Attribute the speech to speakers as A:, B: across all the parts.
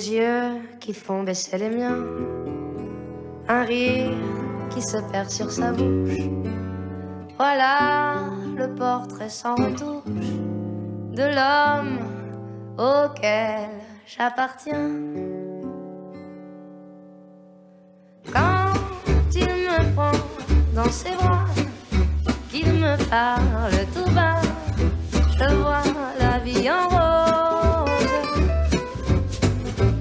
A: yeux qui font baisser les miens, un rire qui se perd sur sa bouche. Voilà le portrait sans retouche de l'homme auquel j'appartiens. Quand il me prend dans ses bras, qu'il me parle tout bas, je vois la vie en rose.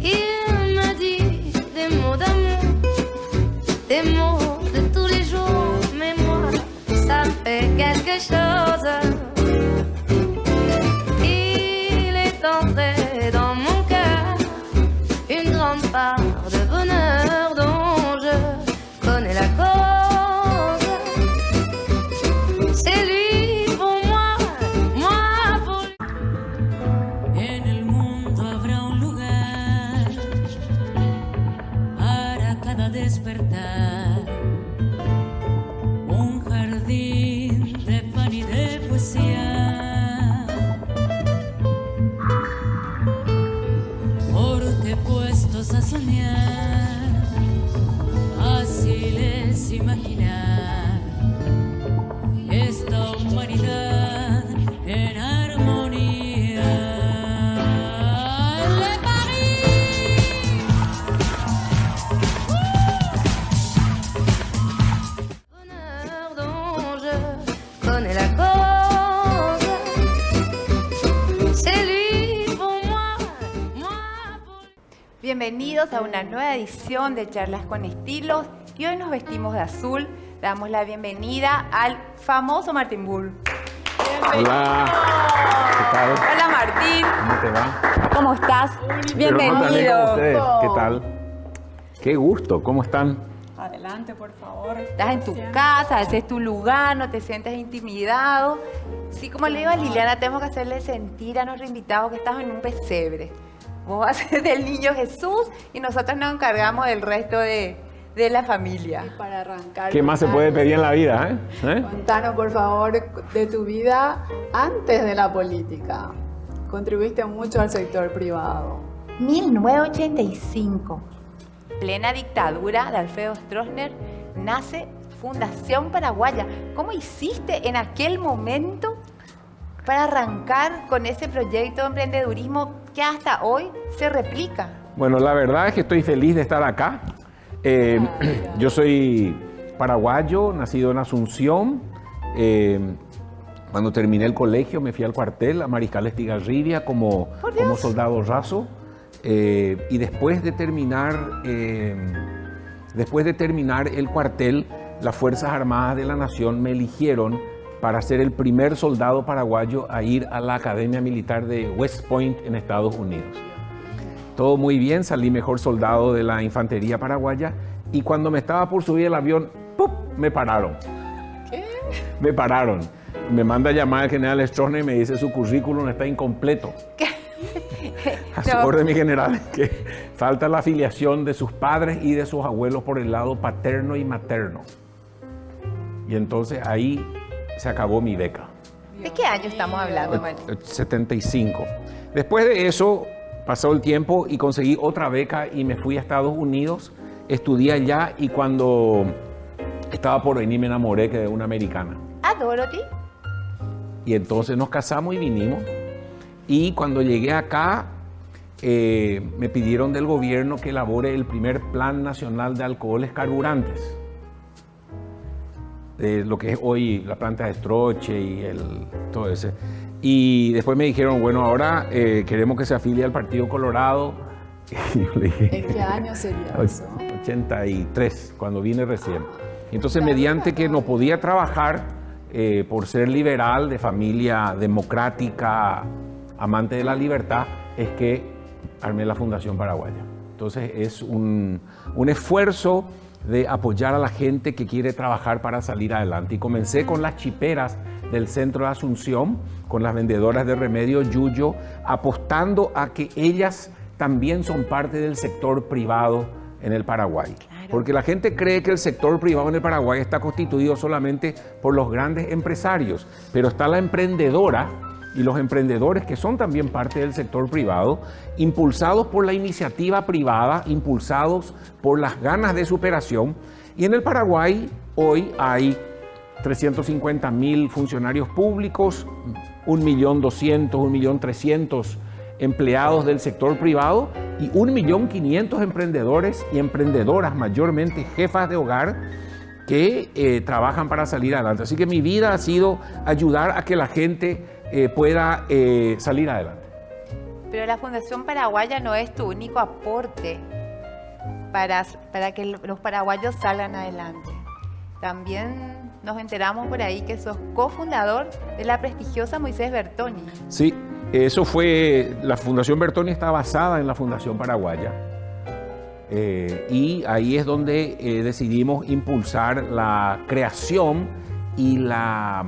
A: Il me dit des mots d'amour, des mots de tous les jours, mais moi, ça me fait quelque chose. Il est entré dans mon cœur une grande part de bonheur dont je connais la cause. C'est lui pour moi, moi pour lui.
B: En el mundo habrá un lugar para cada despertar, un jardín de pan y de poesía, porque puestos a soñar, fácil es imaginar esta humanidad en armonía. ¡Le París!
A: Bonheur dont je connais la cause. C'est lui pour moi, moi pour lui.
C: Bienvenidos a una nueva edición de Charlas con Estilos y hoy nos vestimos de azul. Damos la bienvenida al famoso Martín Bull.
D: Hola, ¿qué tal?
C: Hola Martín,
D: ¿Cómo te va?
C: ¿cómo estás?
D: Pero no también como
C: Bienvenido.
D: ustedes. ¿Qué tal? Qué gusto, ¿cómo están?
E: Adelante, por favor.
C: Estás en tu casa, ese es tu lugar, no te sientes intimidado. Sí, como le digo a Liliana, tenemos que hacerle sentir a nuestro invitado que estás en un pesebre. Vos vas a ser del niño Jesús y nosotros nos encargamos del resto de la familia.
E: Para arrancar,
D: ¿Qué más se puede pedir en la vida, eh?
E: Contanos, por favor, de tu vida antes de la política. Contribuiste mucho al sector privado.
C: 1985, plena dictadura de Alfredo Stroessner, nace Fundación Paraguaya. ¿Cómo hiciste en aquel momento para arrancar con ese proyecto de emprendedurismo que hasta hoy se replica?
D: Bueno, la verdad es que estoy feliz de estar acá. Yo soy paraguayo, nacido en Asunción. Cuando terminé el colegio me fui al cuartel, a Mariscal Estigarribia, como soldado raso. Y después de terminar el cuartel, las Fuerzas Armadas de la Nación me eligieron para ser el primer soldado paraguayo a ir a la Academia Militar de West Point en Estados Unidos. Todo muy bien, salí mejor soldado de la infantería paraguaya y cuando me estaba por subir el avión, ¡pum!, me pararon.
E: ¿Qué?
D: Me pararon. Me manda a llamar el general Stroessner y me dice su currículum está incompleto. A su orden, mi general, que falta la afiliación de sus padres y de sus abuelos por el lado paterno y materno. Y entonces ahí se acabó mi beca.
C: ¿De qué año estamos hablando, Martín?
D: 75. Después de eso pasó el tiempo y conseguí otra beca y me fui a Estados Unidos, estudié allá y cuando estaba por venir me enamoré de una americana.
C: ¿A Dorothy?
D: Y entonces nos casamos y vinimos. Y cuando llegué acá, me pidieron del gobierno que elabore el primer Plan Nacional de Alcoholes Carburantes. Lo que es hoy la planta de Stroche y todo ese. Y después me dijeron, bueno, ahora queremos que se afilie al Partido Colorado. Y yo le dije,
E: ¿En qué año sería eso?
D: 83, cuando vine recién. Entonces, mediante que no podía trabajar por ser liberal, de familia democrática, amante de la libertad, es que armé la Fundación Paraguaya. Entonces, es un esfuerzo de apoyar a la gente que quiere trabajar para salir adelante. Y comencé con las chiperas del centro de Asunción, con las vendedoras de remedio Yuyo, apostando a que ellas también son parte del sector privado en el Paraguay. Claro. Porque la gente cree que el sector privado en el Paraguay está constituido solamente por los grandes empresarios, pero está la emprendedora y los emprendedores que son también parte del sector privado, impulsados por la iniciativa privada, impulsados por las ganas de superación. Y en el Paraguay hoy hay 350.000 funcionarios públicos, 1.200.000, 1.300.000 empleados del sector privado y 1.500.000 emprendedores y emprendedoras, mayormente jefas de hogar, que trabajan para salir adelante. Así que mi vida ha sido ayudar a que la gente pueda salir adelante.
C: Pero la Fundación Paraguaya no es tu único aporte para que los paraguayos salgan adelante. También nos enteramos por ahí que sos cofundador de la prestigiosa Moisés Bertoni.
D: Sí, eso fue, la Fundación Bertoni está basada en la Fundación Paraguaya. Y ahí es donde decidimos impulsar la creación y la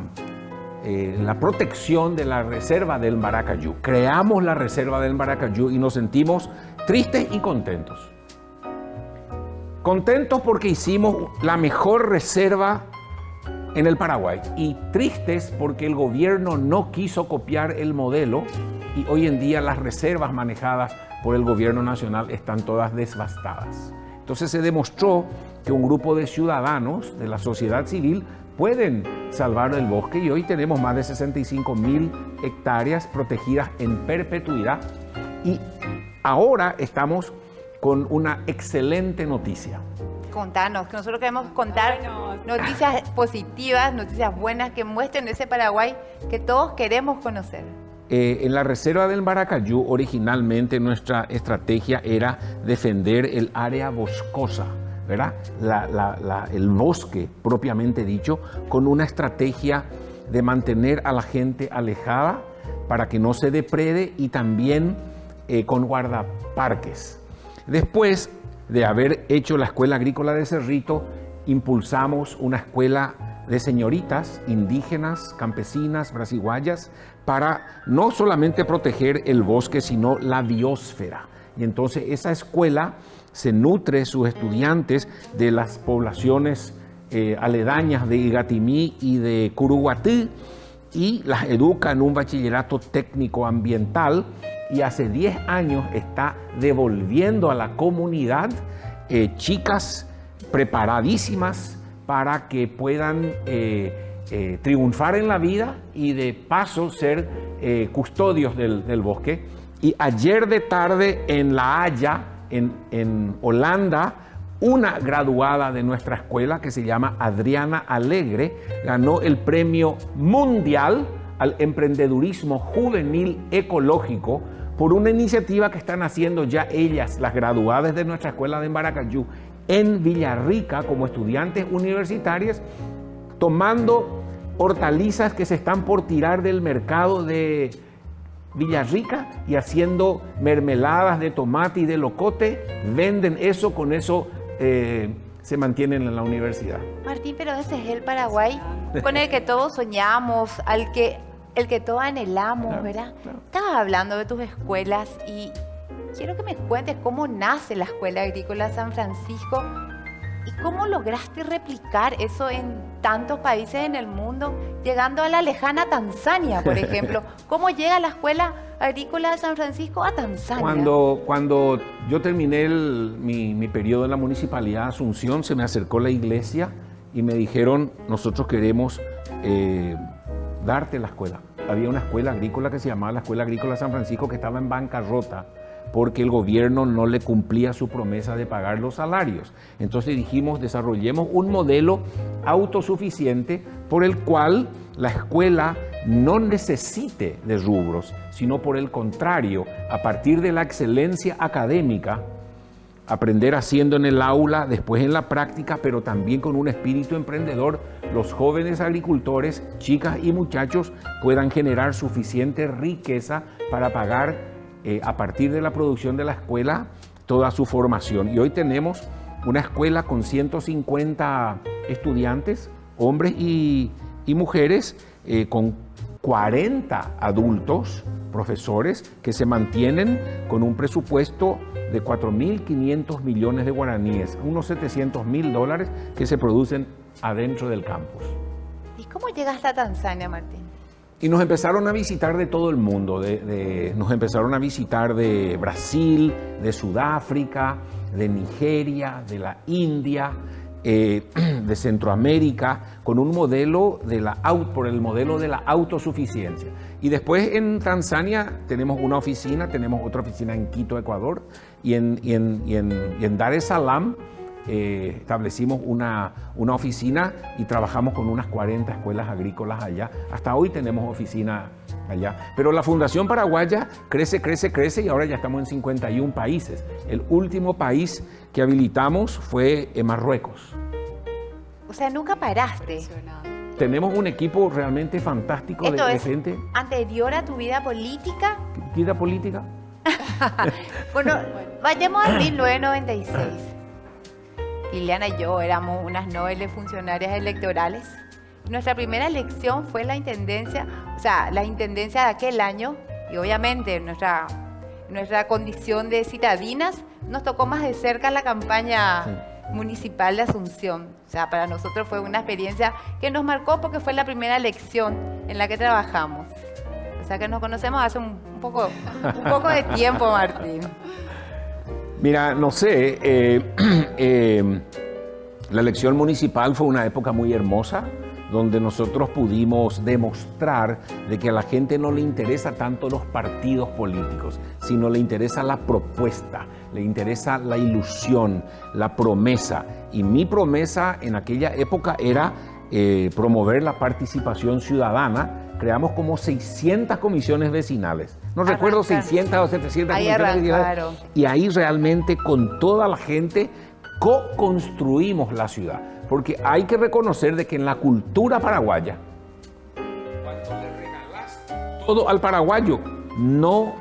D: protección de la reserva del Maracayú. Creamos la reserva del Maracayú y nos sentimos tristes y contentos. Contentos porque hicimos la mejor reserva en el Paraguay y tristes porque el gobierno no quiso copiar el modelo y hoy en día las reservas manejadas por el gobierno nacional están todas devastadas. Entonces se demostró que un grupo de ciudadanos de la sociedad civil pueden salvar el bosque y hoy tenemos más de 65.000 hectáreas protegidas en perpetuidad y ahora estamos con una excelente noticia.
C: Contanos, que nosotros queremos contar noticias positivas, noticias buenas que muestren ese Paraguay que todos queremos conocer.
D: En la reserva del Maracayú, originalmente nuestra estrategia era defender el área boscosa, ¿verdad? El bosque propiamente dicho, con una estrategia de mantener a la gente alejada para que no se deprede y también con guardaparques. Después de haber hecho la Escuela Agrícola de Cerrito, impulsamos una escuela de señoritas indígenas, campesinas, brasiguayas, para no solamente proteger el bosque, sino la biosfera. Y entonces esa escuela se nutre, sus estudiantes, de las poblaciones aledañas de Igatimí y de Curuguatí, y las educa en un bachillerato técnico ambiental, y hace 10 años está devolviendo a la comunidad chicas preparadísimas para que puedan triunfar en la vida y de paso ser custodios del bosque. Y ayer de tarde en La Haya, en Holanda, una graduada de nuestra escuela que se llama Adriana Alegre ganó el premio mundial al emprendedurismo juvenil ecológico por una iniciativa que están haciendo ya ellas, las graduadas de nuestra escuela de Maracayú, en Villarrica como estudiantes universitarias, tomando hortalizas que se están por tirar del mercado de Villarrica y haciendo mermeladas de tomate y de locote, venden eso, con eso se mantienen en la universidad.
C: Martín, pero ese es el Paraguay con el que todos soñamos, el que todos anhelamos, claro, ¿verdad? Claro. Estabas hablando de tus escuelas y quiero que me cuentes cómo nace la Escuela Agrícola San Francisco y cómo lograste replicar eso en tantos países en el mundo, llegando a la lejana Tanzania, por ejemplo. ¿Cómo llega la Escuela Agrícola de San Francisco a Tanzania?
D: Cuando yo terminé mi periodo en la Municipalidad de Asunción, se me acercó la iglesia y me dijeron, nosotros queremos darte la escuela. Había una escuela agrícola que se llamaba la Escuela Agrícola San Francisco que estaba en bancarrota porque el gobierno no le cumplía su promesa de pagar los salarios. Entonces dijimos, desarrollemos un modelo autosuficiente por el cual la escuela no necesite de rubros, sino por el contrario, a partir de la excelencia académica, aprender haciendo en el aula, después en la práctica, pero también con un espíritu emprendedor, los jóvenes agricultores, chicas y muchachos, puedan generar suficiente riqueza para pagar a partir de la producción de la escuela toda su formación. Y hoy tenemos una escuela con 150 estudiantes, hombres y mujeres, con 40 adultos, profesores, que se mantienen con un presupuesto de 4.500 millones de guaraníes, unos $700.000 que se producen adentro del campus.
C: ¿Y cómo llegaste a Tanzania, Martín?
D: Y nos empezaron a visitar de todo el mundo, nos empezaron a visitar de Brasil, de Sudáfrica, de Nigeria, de la India, de Centroamérica, con un modelo por el modelo de la autosuficiencia. Y después en Tanzania tenemos una oficina, tenemos otra oficina en Quito, Ecuador, y en Dar es Salaam establecimos una oficina y trabajamos con unas 40 escuelas agrícolas allá. Hasta hoy tenemos oficina allá. Pero la Fundación Paraguaya crece y ahora ya estamos en 51 países. El último país que habilitamos fue en Marruecos.
C: O sea, nunca paraste.
E: Impresionante.
D: Tenemos un equipo realmente fantástico
C: Esto
D: de
C: es
D: gente.
C: anterior a tu vida política.
D: ¿Vida política?
C: Bueno, vayamos al 1996. Liliana y yo éramos unas nobles funcionarias electorales. Nuestra primera elección fue la intendencia de aquel año, y obviamente nuestra condición de citadinas nos tocó más de cerca la campaña municipal de Asunción. O sea, para nosotros fue una experiencia que nos marcó porque fue la primera elección en la que trabajamos. O sea que nos conocemos hace un poco de tiempo, Martín.
D: Mira, no sé, la elección municipal fue una época muy hermosa, donde nosotros pudimos demostrar de que a la gente no le interesa tanto los partidos políticos, sino le interesa la propuesta, le interesa la ilusión, la promesa. Y mi promesa en aquella época era promover la participación ciudadana. Creamos como 600 comisiones vecinales. No recuerdo 600 o 700
C: ahí
D: comisiones vecinales.
C: arrancaron.
D: Y ahí realmente con toda la gente co-construimos la ciudad. Porque hay que reconocer de que en la cultura paraguaya, cuando le regalas todo al paraguayo, no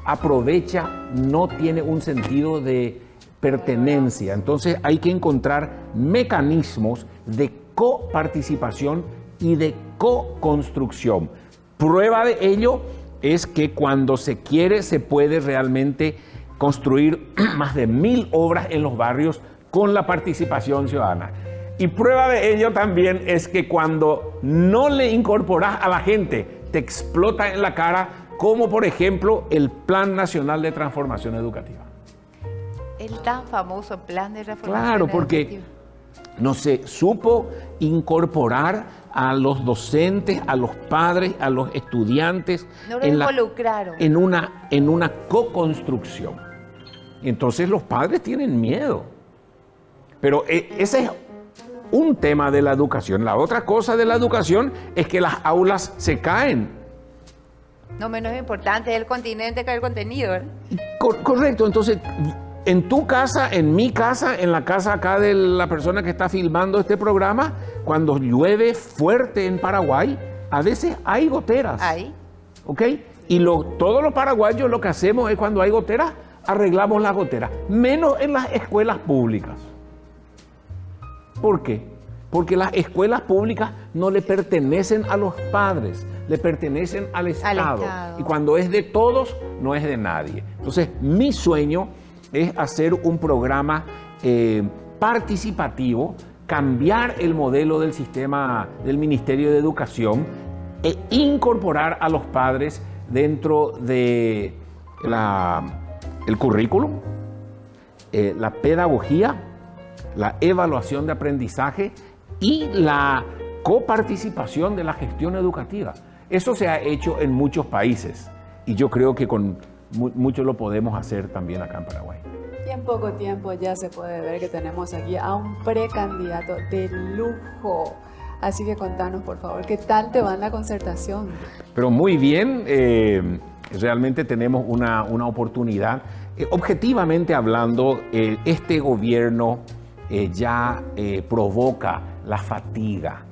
D: aprovecha, no tiene un sentido de pertenencia. Entonces hay que encontrar mecanismos de coparticipación y de co-construcción. Prueba de ello es que cuando se quiere se puede realmente construir más de 1000 obras en los barrios con la participación ciudadana. Y prueba de ello también es que cuando no le incorporas a la gente, te explota en la cara, como por ejemplo el Plan Nacional de Transformación Educativa.
C: El tan famoso plan de reforma.
D: Claro, porque no se supo incorporar a los docentes, a los padres, a los estudiantes
C: No lo involucraron.
D: en una co-construcción. Y entonces los padres tienen miedo. Pero ese es un tema de la educación. La otra cosa de la educación es que las aulas se caen.
C: No menos importante es el continente que el contenido, ¿verdad?
D: Correcto, entonces en tu casa, en mi casa, en la casa acá de la persona que está filmando este programa, cuando llueve fuerte en Paraguay, a veces hay goteras.
C: Ahí.
D: ¿Ok? Y todos los paraguayos lo que hacemos es cuando hay goteras, arreglamos las goteras, menos en las escuelas públicas. ¿Por qué? Porque las escuelas públicas no le pertenecen a los padres, le pertenecen al Estado. Y cuando es de todos, no es de nadie. Entonces, mi sueño es hacer un programa participativo, cambiar el modelo del sistema del Ministerio de Educación e incorporar a los padres dentro de el currículum, la pedagogía, la evaluación de aprendizaje y la coparticipación de la gestión educativa. Eso se ha hecho en muchos países y yo creo que con mucho lo podemos hacer también acá en Paraguay.
E: Y en poco tiempo ya se puede ver que tenemos aquí a un precandidato de lujo. Así que contanos, por favor, ¿qué tal te va en la concertación?
D: Pero muy bien, realmente tenemos una oportunidad. Objetivamente hablando, este gobierno ya provoca la fatiga.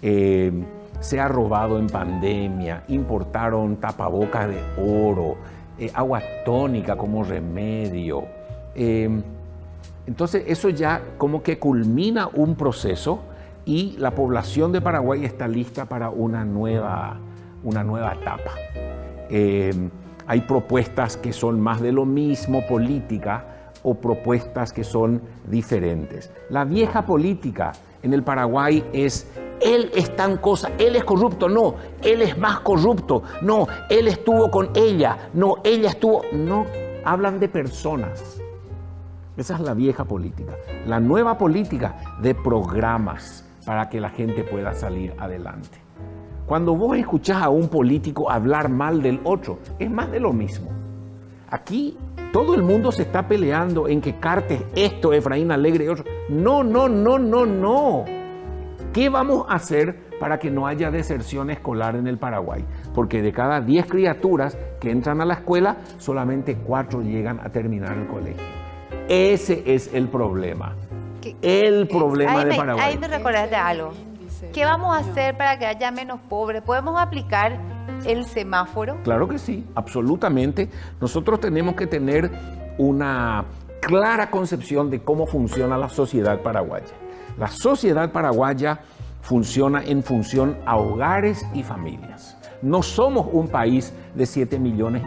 D: Se ha robado en pandemia, importaron tapabocas de oro, agua tónica como remedio. Entonces eso ya como que culmina un proceso y la población de Paraguay está lista para una nueva etapa. Hay propuestas que son más de lo mismo, política, o propuestas que son diferentes. La vieja política en el Paraguay es él es tan cosa, él es corrupto, no, él es más corrupto, no, él estuvo con ella, no, ella estuvo, no, hablan de personas. Esa es la vieja política. La nueva política de programas para que la gente pueda salir adelante. Cuando vos escuchás a un político hablar mal del otro, es más de lo mismo. Aquí todo el mundo se está peleando en que Cartes esto, Efraín Alegre y otro. No, no, no, no, no. ¿Qué vamos a hacer para que no haya deserción escolar en el Paraguay? Porque de cada 10 criaturas que entran a la escuela, solamente 4 llegan a terminar el colegio. Ese es el problema. El problema de Paraguay.
C: Ahí me recordaste algo. ¿Qué vamos a hacer para que haya menos pobres? ¿Podemos aplicar el semáforo?
D: Claro que sí, absolutamente. Nosotros tenemos que tener una clara concepción de cómo funciona la sociedad paraguaya. La sociedad paraguaya funciona en función a hogares y familias. No somos un país de 7,5 millones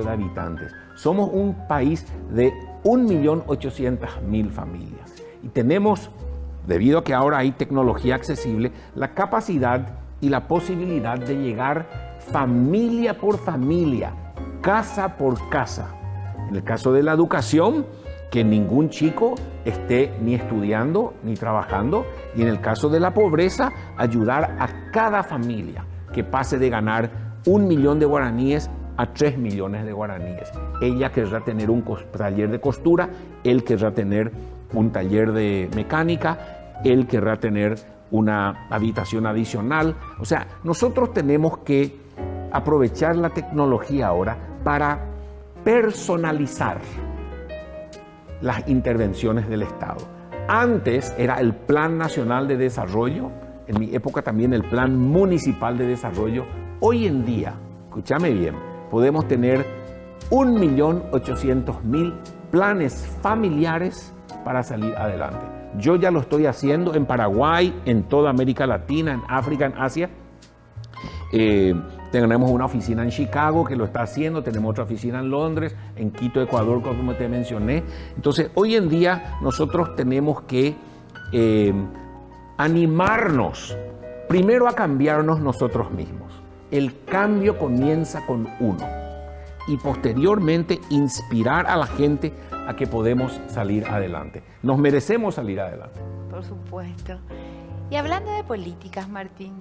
D: de habitantes. Somos un país de 1.800.000 familias. Y tenemos, debido a que ahora hay tecnología accesible, la capacidad y la posibilidad de llegar familia por familia, casa por casa. En el caso de la educación, que ningún chico esté ni estudiando ni trabajando. Y en el caso de la pobreza, ayudar a cada familia que pase de ganar 1 millón de guaraníes a 3 millones de guaraníes. Ella querrá tener un taller de costura, él querrá tener un taller de mecánica, él querrá tener una habitación adicional. O sea, nosotros tenemos que aprovechar la tecnología ahora para personalizar las intervenciones del Estado. Antes era el Plan Nacional de Desarrollo, en mi época también el Plan Municipal de Desarrollo. Hoy en día, escúchame bien, podemos tener 1.800.000 planes familiares para salir adelante. Yo ya lo estoy haciendo en Paraguay, en toda América Latina, en África, en Asia. Tenemos una oficina en Chicago que lo está haciendo, tenemos otra oficina en Londres, en Quito, Ecuador, como te mencioné. Entonces, hoy en día nosotros tenemos que animarnos primero a cambiarnos nosotros mismos. El cambio comienza con uno y posteriormente inspirar a la gente a que podemos salir adelante. Nos merecemos salir adelante.
C: Por supuesto. Y hablando de políticas, Martín,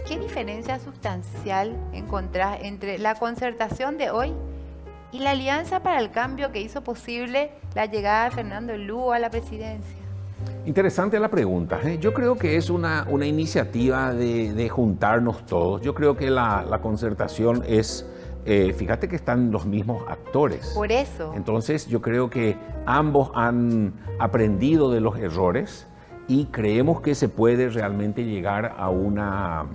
C: ¿qué diferencia sustancial encontrás entre la concertación de hoy y la Alianza para el Cambio que hizo posible la llegada de Fernando Lugo a la presidencia?
D: Interesante la pregunta. Yo creo que es una iniciativa de juntarnos todos. Yo creo que la concertación es, fíjate que están los mismos actores.
C: Por eso.
D: Entonces yo creo que ambos han aprendido de los errores y creemos que se puede realmente llegar a una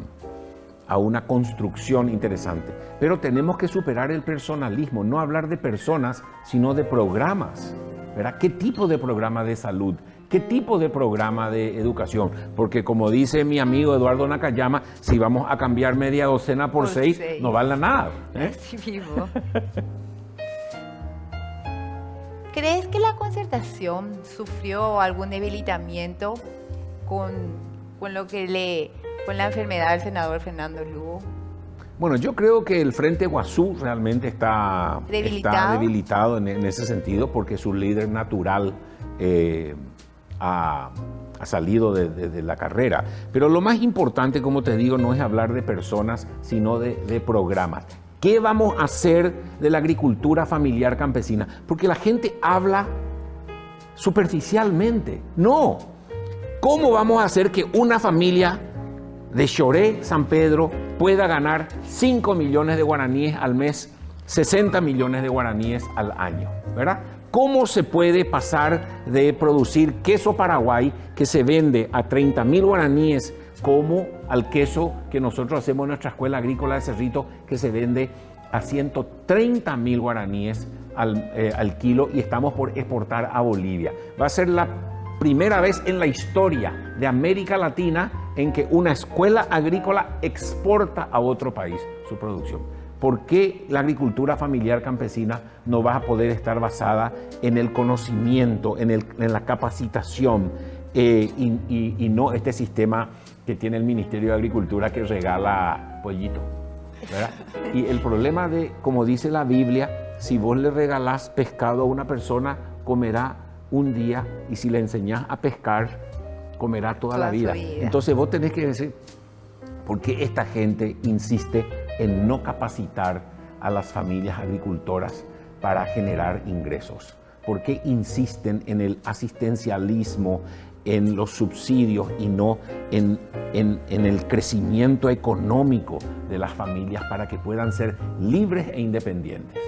D: construcción interesante. Pero tenemos que superar el personalismo, no hablar de personas, sino de programas, ¿verdad? ¿Qué tipo de programa de salud? ¿Qué tipo de programa de educación? Porque como dice mi amigo Eduardo Nakayama, si vamos a cambiar media docena por 6, no vale nada.
C: Así mismo. ¿Crees que la concertación sufrió algún debilitamiento con la enfermedad del senador Fernando Lugo?
D: Bueno, yo creo que el Frente Guazú realmente está debilitado en ese sentido porque su líder natural ha salido de la carrera. Pero lo más importante, como te digo, no es hablar de personas, sino de programas. ¿Qué vamos a hacer de la agricultura familiar campesina? Porque la gente habla superficialmente. No. ¿Cómo vamos a hacer que una familia de Choré, San Pedro, pueda ganar 5 millones de guaraníes al mes, 60 millones de guaraníes al año? ¿Verdad? ¿Cómo se puede pasar de producir queso Paraguay que se vende a 30.000 guaraníes como al queso que nosotros hacemos en nuestra escuela agrícola de Cerrito, que se vende a 130.000 guaraníes al kilo y estamos por exportar a Bolivia? Va a ser la primera vez en la historia de América Latina en que una escuela agrícola exporta a otro país su producción. ¿Por qué la agricultura familiar campesina no va a poder estar basada en el conocimiento, en la capacitación y no este sistema que tiene el Ministerio de Agricultura que regala pollito, ¿verdad? Y el problema de, como dice la Biblia, si vos le regalás pescado a una persona, comerá un día, y si le enseñás a pescar, comerá toda la
C: Toda su
D: vida.
C: vida.
D: Entonces vos tenés que decir, ¿por qué esta gente insiste en no capacitar a las familias agricultoras para generar ingresos? ¿Por qué insisten en el asistencialismo, en los subsidios y no en el crecimiento económico de las familias para que puedan ser libres e independientes?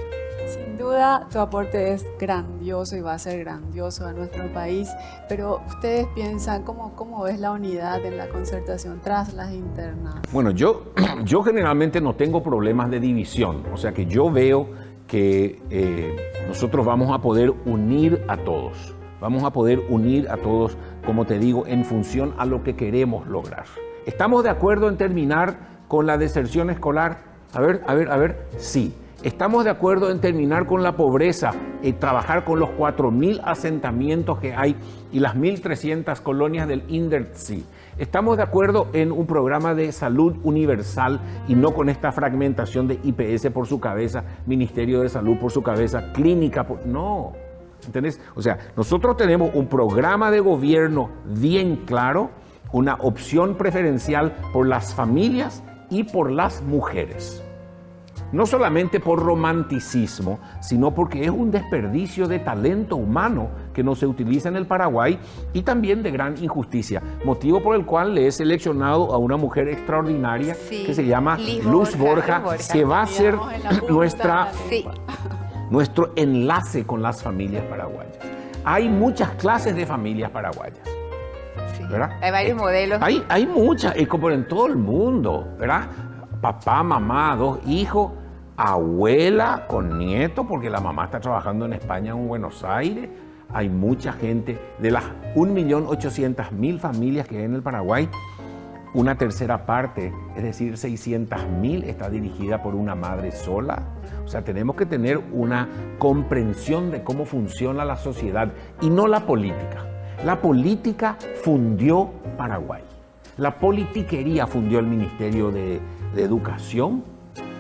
E: Sin duda, tu aporte es grandioso y va a ser grandioso a nuestro país, pero ustedes piensan, ¿cómo ves la unidad en la concertación tras las internas?
D: Bueno, yo generalmente no tengo problemas de división, o sea que yo veo que nosotros vamos a poder unir a todos. Vamos a poder unir a todos, como te digo, en función a lo que queremos lograr. ¿Estamos de acuerdo en terminar con la deserción escolar? A ver, sí. ¿Estamos de acuerdo en terminar con la pobreza y trabajar con los 4.000 asentamientos que hay y las 1.300 colonias del INDER? Sí. ¿Estamos de acuerdo en un programa de salud universal y no con esta fragmentación de IPS por su cabeza, Ministerio de Salud por su cabeza, clínica por... No. ¿Entendés? O sea, nosotros tenemos un programa de gobierno bien claro, una opción preferencial por las familias y por las mujeres. No solamente por romanticismo, sino porque es un desperdicio de talento humano que no se utiliza en el Paraguay y también de gran injusticia, motivo por el cual le he seleccionado a una mujer extraordinaria que se llama Luz Borja, que va a ser nuestro enlace con las familias paraguayas. Hay muchas clases de familias paraguayas, ¿verdad?
C: Hay varios modelos.
D: Hay muchas, es como en todo el mundo, ¿verdad? Papá, mamá, 2 hijos, abuela con nieto, porque la mamá está trabajando en España, en Buenos Aires. Hay mucha gente, de las 1.800.000 familias que hay en el Paraguay, una tercera parte, es decir, 600.000, está dirigida por una madre sola. O sea, tenemos que tener una comprensión de cómo funciona la sociedad y no la política. La política fundió Paraguay. La politiquería fundió el Ministerio de Educación.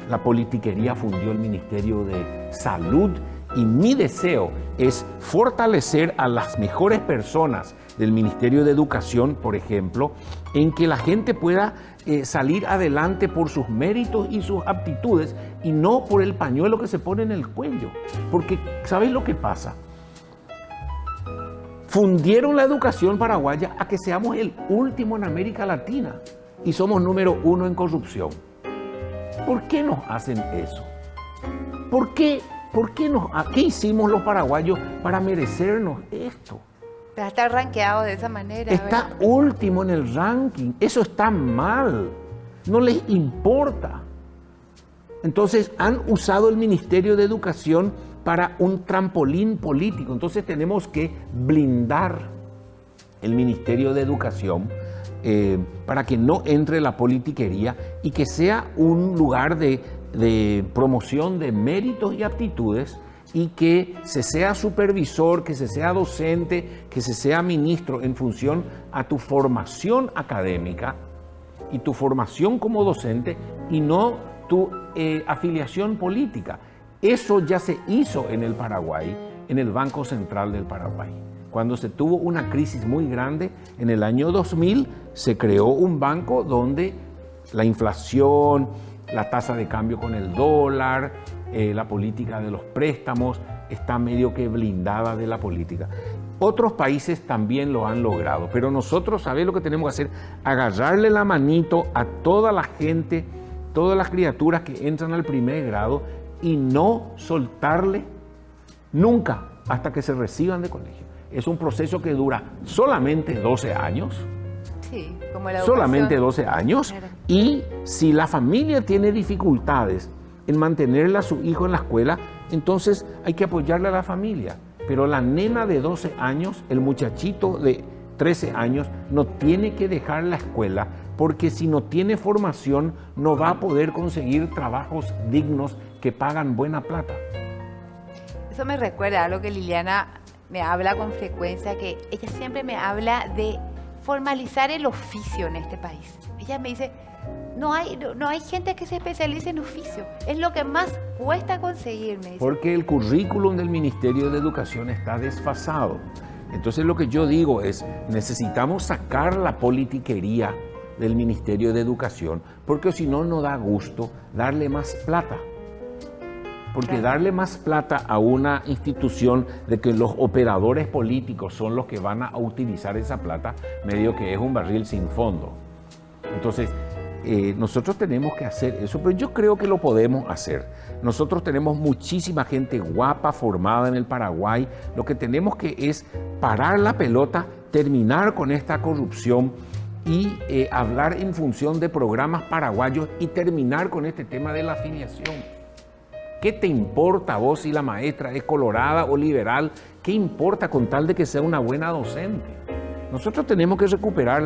D: La politiquería fundió el Ministerio de Salud. Y mi deseo es fortalecer a las mejores personas del Ministerio de Educación, por ejemplo, en que la gente pueda salir adelante por sus méritos y sus aptitudes y no por el pañuelo que se pone en el cuello. Porque, ¿sabéis lo que pasa? Fundieron la educación paraguaya a que seamos el último en América Latina y somos número 1 en corrupción. ¿Por qué nos hacen eso? ¿Qué hicimos los paraguayos para merecernos esto?
C: Está rankeado de esa manera.
D: Está último en el ranking. Eso está mal. No les importa. Entonces han usado el Ministerio de Educación para un trampolín político. Entonces tenemos que blindar el Ministerio de Educación para que no entre la politiquería y que sea un lugar de promoción de méritos y aptitudes, y que se sea supervisor, que se sea docente, que se sea ministro en función a tu formación académica y tu formación como docente y no tu afiliación política. Eso ya se hizo en el Paraguay, en el Banco Central del Paraguay. Cuando se tuvo una crisis muy grande, en el año 2000 se creó un banco donde la inflación, la tasa de cambio con el dólar, la política de los préstamos está medio que blindada de la política. Otros países también lo han logrado, pero nosotros, ¿sabés lo que tenemos que hacer? Agarrarle la manito a toda la gente, todas las criaturas que entran al primer grado y no soltarle nunca hasta que se reciban de colegio. Es un proceso que dura solamente 12 años.
C: Sí, como la educación.
D: Solamente 12 años.
C: Claro.
D: Y si la familia tiene dificultades en mantenerle a su hijo en la escuela, entonces hay que apoyarle a la familia. Pero la nena de 12 años, el muchachito de 13 años, no tiene que dejar la escuela, porque si no tiene formación no va a poder conseguir trabajos dignos que pagan buena plata.
C: Eso me recuerda a algo que Liliana me habla con frecuencia, que ella siempre me habla de formalizar el oficio en este país. Ella me dice, no hay gente que se especialice en oficio. Es lo que más cuesta conseguir, me dice.
D: Porque el currículum del Ministerio de Educación está desfasado. Entonces lo que yo digo es, necesitamos sacar la politiquería del Ministerio de Educación, porque si no, no da gusto darle más plata. Porque
C: Claro.
D: darle más plata a una institución de que los operadores políticos son los que van a utilizar esa plata, medio que es un barril sin fondo. Entonces, nosotros tenemos que hacer eso, pero yo creo que lo podemos hacer. Nosotros tenemos muchísima gente guapa formada en el Paraguay. Lo que tenemos que es parar la pelota, terminar con esta corrupción y hablar en función de programas paraguayos y terminar con este tema de la afiliación. ¿Qué te importa a vos si la maestra es colorada o liberal? ¿Qué importa con tal de que sea una buena docente? Nosotros tenemos que recuperar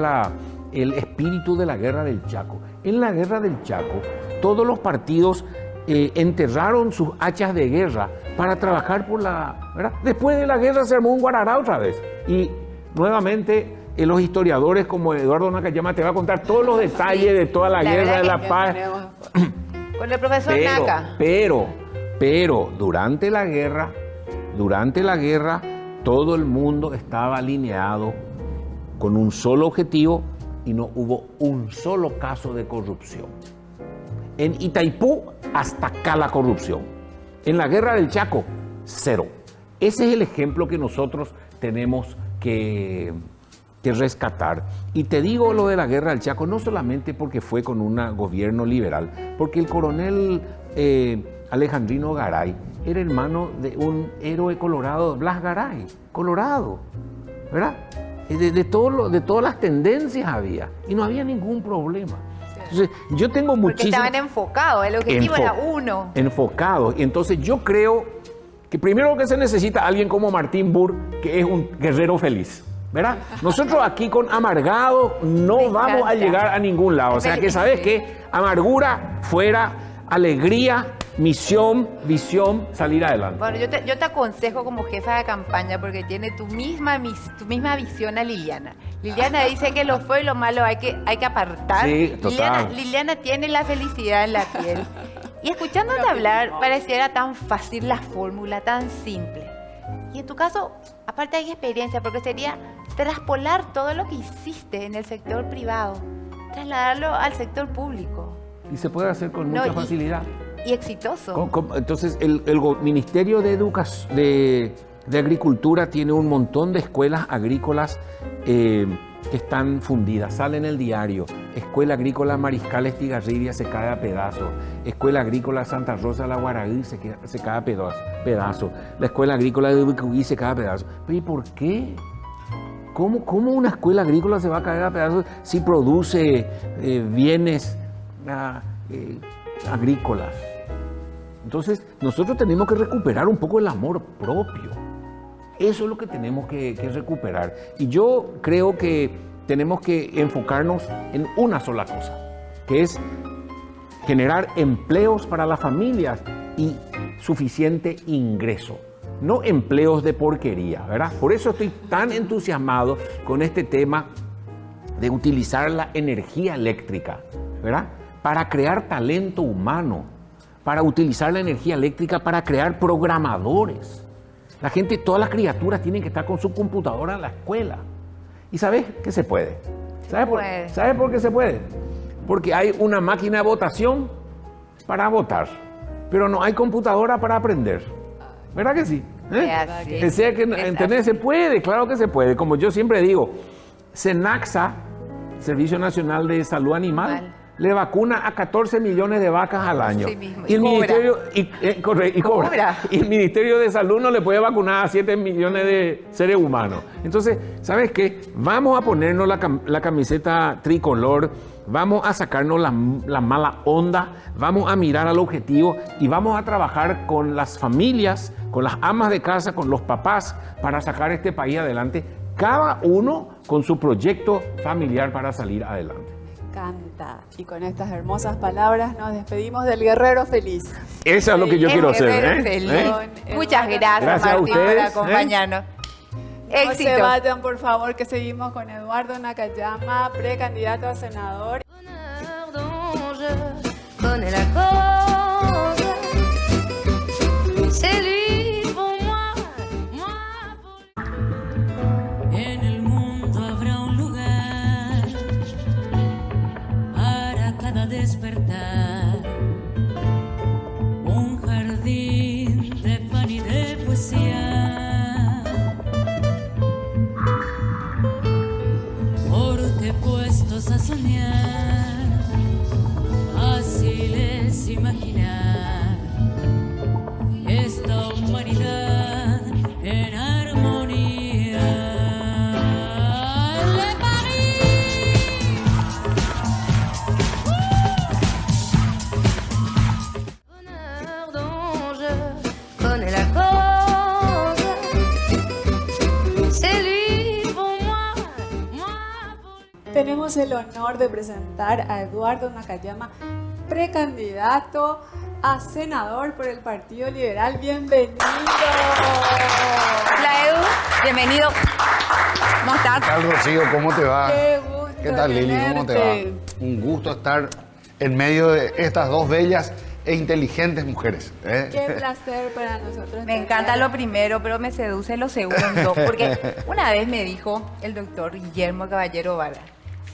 D: el espíritu de la Guerra del Chaco. En la Guerra del Chaco, todos los partidos enterraron sus hachas de guerra para trabajar por la... ¿verdad? Después de la guerra se armó un guarará otra vez. Y nuevamente los historiadores como Eduardo Nakayama te va a contar todos los detalles de toda la guerra
C: verdad
D: de
C: que
D: la paz.
E: Tenemos-
C: Con el profesor Naka.
D: Pero durante la guerra, todo el mundo estaba alineado con un solo objetivo y no hubo un solo caso de corrupción. En Itaipú, hasta acá la corrupción. En la Guerra del Chaco, cero. Ese es el ejemplo que nosotros tenemos que rescatar. Y te digo lo de la Guerra del Chaco, no solamente porque fue con un gobierno liberal, porque el coronel Alejandrino Garay era hermano de un héroe colorado, Blas Garay, colorado, ¿verdad? De todas las tendencias había, y no había ningún problema. Entonces, yo tengo
C: Porque
D: muchísimo...
C: estaban enfocados, el objetivo era uno.
D: Enfocados. Y entonces yo creo que primero que se necesita alguien como Martín Burr, que es un guerrero feliz, ¿verdad? Nosotros aquí con amargado no
C: Me
D: vamos a
C: encanta.
D: llegar a ningún lado. O sea que, ¿sabes qué? Amargura fuera, alegría, misión, visión, salir adelante.
C: Bueno, yo te aconsejo como jefa de campaña porque tiene tu misma visión a Liliana. Liliana dice que lo feo y lo malo hay que apartar.
D: Sí, total.
C: Liliana tiene la felicidad en la piel. Y escuchándote hablar, pareciera tan fácil la fórmula, tan simple. Y en tu caso, aparte hay experiencia, porque sería traspolar todo lo que hiciste en el sector privado, trasladarlo al sector público.
D: Y se puede hacer con
C: No,
D: mucha
C: y-
D: facilidad.
C: Y exitoso.
D: Entonces, el Ministerio de Educación, de Agricultura tiene un montón de escuelas agrícolas que están fundidas. Sale en el diario. Escuela Agrícola Mariscal Estigarribia se cae a pedazos. Escuela Agrícola Santa Rosa La Guaraí se cae a pedazos. La Escuela Agrícola de Ubicuí se cae a pedazos. ¿Pero y por qué? ¿Cómo una escuela agrícola se va a caer a pedazos si produce bienes agrícolas? Entonces, nosotros tenemos que recuperar un poco el amor propio. Eso es lo que tenemos que recuperar. Y yo creo que tenemos que enfocarnos en una sola cosa, que es generar empleos para las familias y suficiente ingreso. No empleos de porquería, ¿verdad? Por eso estoy tan entusiasmado con este tema de utilizar la energía eléctrica, ¿verdad? Para crear talento humano, para utilizar la energía eléctrica para crear programadores. La gente, todas las criaturas tienen que estar con su computadora en la escuela. ¿Y sabes qué se puede? ¿Sabes por qué se puede? Porque hay una máquina de votación para votar, pero no hay computadora para aprender. ¿Verdad que sí?
C: Es así.
D: O sea que,
C: Es
D: ¿entendés?
C: así.
D: Se puede, claro que se puede. Como yo siempre digo, SENAXA, Servicio Nacional de Salud Animal, le vacuna a 14 millones de vacas al año.
C: Sí mismo,
D: Y el
C: y cobra.
D: Ministerio, y cobra.
C: Cobra.
D: Y el Ministerio de Salud no le puede vacunar a 7 millones de seres humanos. Entonces, ¿sabes qué? Vamos a ponernos la camiseta tricolor, vamos a sacarnos la mala onda, vamos a mirar al objetivo y vamos a trabajar con las familias, con las amas de casa, con los papás, para sacar este país adelante, cada uno con su proyecto familiar para salir adelante.
E: Canta. Y con estas hermosas palabras nos despedimos del guerrero feliz.
D: Eso es lo que yo
C: El
D: quiero hacer.
C: guerrero
D: ¿eh?
C: feliz.
D: ¿Eh?
C: Muchas gracias,
D: Gracias a
C: Martín,
D: ustedes,
C: por acompañarnos.
E: No
C: Éxito.
E: se vayan, por favor, que seguimos con Eduardo Nakayama, precandidato a senador.
A: Bonheur dont je connais la cause, c'est lui pour moi, moi pour lui.
B: En el mundo habrá un lugar para cada despertar, un jardín de pan y de poesía, porque puestos a soñar, fácil es imaginar esta humanidad en armonía. ¡Le París!
A: Bonheur dont je connais la cause, c'est lui pour moi, moi pour lui.
E: Tenemos el honor de presentar a Eduardo Nakayama, precandidato a senador por el Partido Liberal. ¡Bienvenido!
C: Hola Edu, bienvenido. ¿Cómo estás?
F: ¿Qué tal, Rocío? ¿Cómo te va?
E: ¡Qué gusto
F: ¿Qué tal, Lili? ¿Cómo te
E: tenerte!
F: va? Un gusto estar en medio de estas dos bellas e inteligentes mujeres.
E: ¡Qué placer para nosotros!
C: Me encanta lo primero, pero me seduce lo segundo, porque una vez me dijo el doctor Guillermo Caballero Vargas,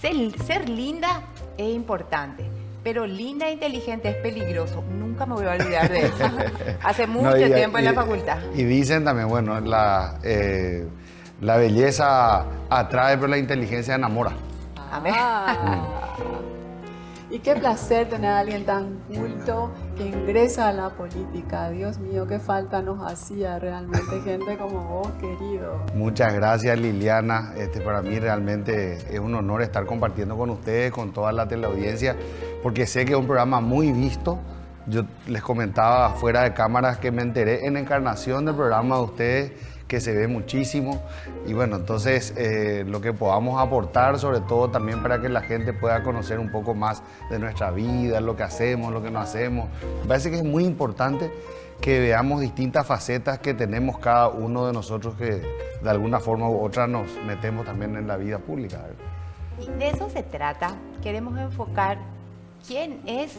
C: ser linda es importante, pero linda e inteligente es peligroso. Nunca me voy a olvidar de eso. Hace mucho
F: No,
C: tiempo en la facultad.
F: Y dicen también, bueno, la belleza atrae, pero la inteligencia enamora.
C: Amén.
E: Y qué placer tener a alguien tan culto que ingresa a la política. Dios mío, qué falta nos hacía realmente gente como vos, querido.
F: Muchas gracias, Liliana. Para mí realmente es un honor estar compartiendo con ustedes, con toda la teleaudiencia, porque sé que es un programa muy visto. Yo les comentaba fuera de cámaras que me enteré en encarnación del programa de ustedes, que se ve muchísimo. Y bueno, entonces lo que podamos aportar, sobre todo también para que la gente pueda conocer un poco más de nuestra vida, lo que hacemos, lo que no hacemos. Me parece que es muy importante que veamos distintas facetas que tenemos cada uno de nosotros, que de alguna forma u otra nos metemos también en la vida pública, ¿verdad?
C: Y de eso se trata. Queremos enfocar quién es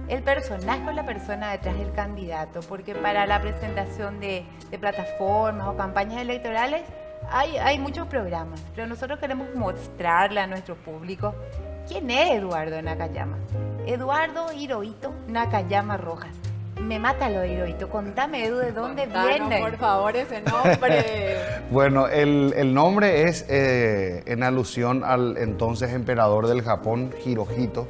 C: el personaje o la persona detrás del candidato, porque para la presentación de plataformas o campañas electorales hay muchos programas, pero nosotros queremos mostrarle a nuestro público quién es Eduardo Nakayama. Eduardo Hirohito Nakayama Rojas. Me mata lo de Hirohito. Contame, Edu, ¿de dónde
E: Contanos,
C: viene?
E: por favor, ese nombre.
F: Bueno, el nombre es en alusión al entonces emperador del Japón, Hirohito,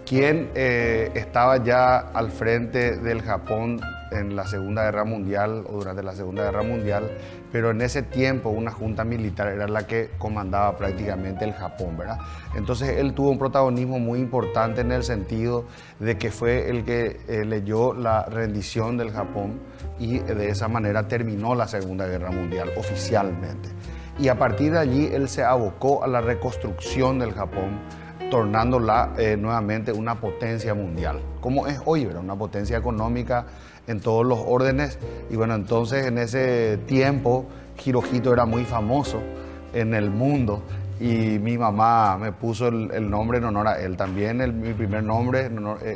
F: quien estaba ya al frente del Japón en la Segunda Guerra Mundial o durante la Segunda Guerra Mundial, pero en ese tiempo una junta militar era la que comandaba prácticamente el Japón, ¿verdad? Entonces él tuvo un protagonismo muy importante en el sentido de que fue el que leyó la rendición del Japón y de esa manera terminó la Segunda Guerra Mundial oficialmente. Y a partir de allí él se abocó a la reconstrucción del Japón, tornándola nuevamente una potencia mundial, como es hoy, ¿verdad? Una potencia económica en todos los órdenes. Y bueno, entonces en ese tiempo Hirohito era muy famoso en el mundo y mi mamá me puso el nombre en honor a él. También mi primer nombre,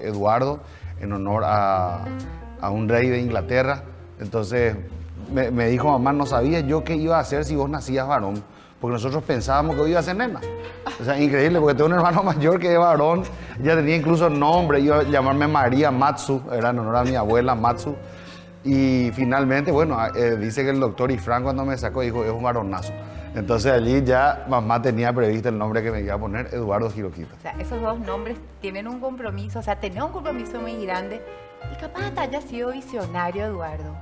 F: Eduardo, en honor a un rey de Inglaterra. Entonces me dijo, mamá, no sabía yo qué iba a hacer si vos nacías varón, porque nosotros pensábamos que hoy iba a ser nena. O sea, increíble, porque tengo un hermano mayor que es varón, ya tenía incluso nombre, iba a llamarme María Matsu, era en honor a mi abuela Matsu. Y finalmente, bueno, dice que el doctor Ifrán cuando me sacó dijo, es un varonazo. Entonces allí ya mamá tenía previsto el nombre que me iba a poner, Eduardo Hirohito.
C: O sea, esos dos nombres tienen un compromiso, o sea, tenés un compromiso muy grande y capaz hasta haya sido visionario, Eduardo.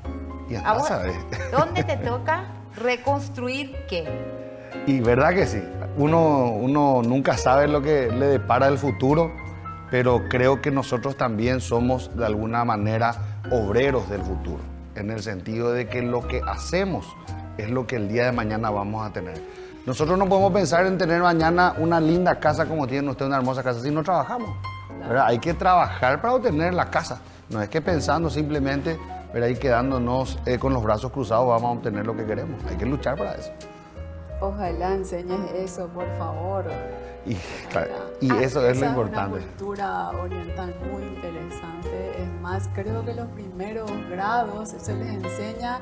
F: Y
C: ¿A
F: hasta
C: vos
F: sabes.
C: dónde te toca reconstruir qué?
F: Y verdad que sí, uno nunca sabe lo que le depara el futuro, pero creo que nosotros también somos de alguna manera obreros del futuro, en el sentido de que lo que hacemos es lo que el día de mañana vamos a tener. Nosotros no podemos pensar en tener mañana una linda casa como tiene usted, una hermosa casa, si no trabajamos, ¿verdad? Hay que trabajar para obtener la casa, no es que pensando simplemente, ¿verdad? Y quedándonos con los brazos cruzados vamos a obtener lo que queremos, hay que luchar para eso.
E: Ojalá enseñes eso, por favor.
F: Y, claro, y eso es lo importante.
E: Es una cultura oriental muy interesante. Es más, creo que los primeros grados se les enseña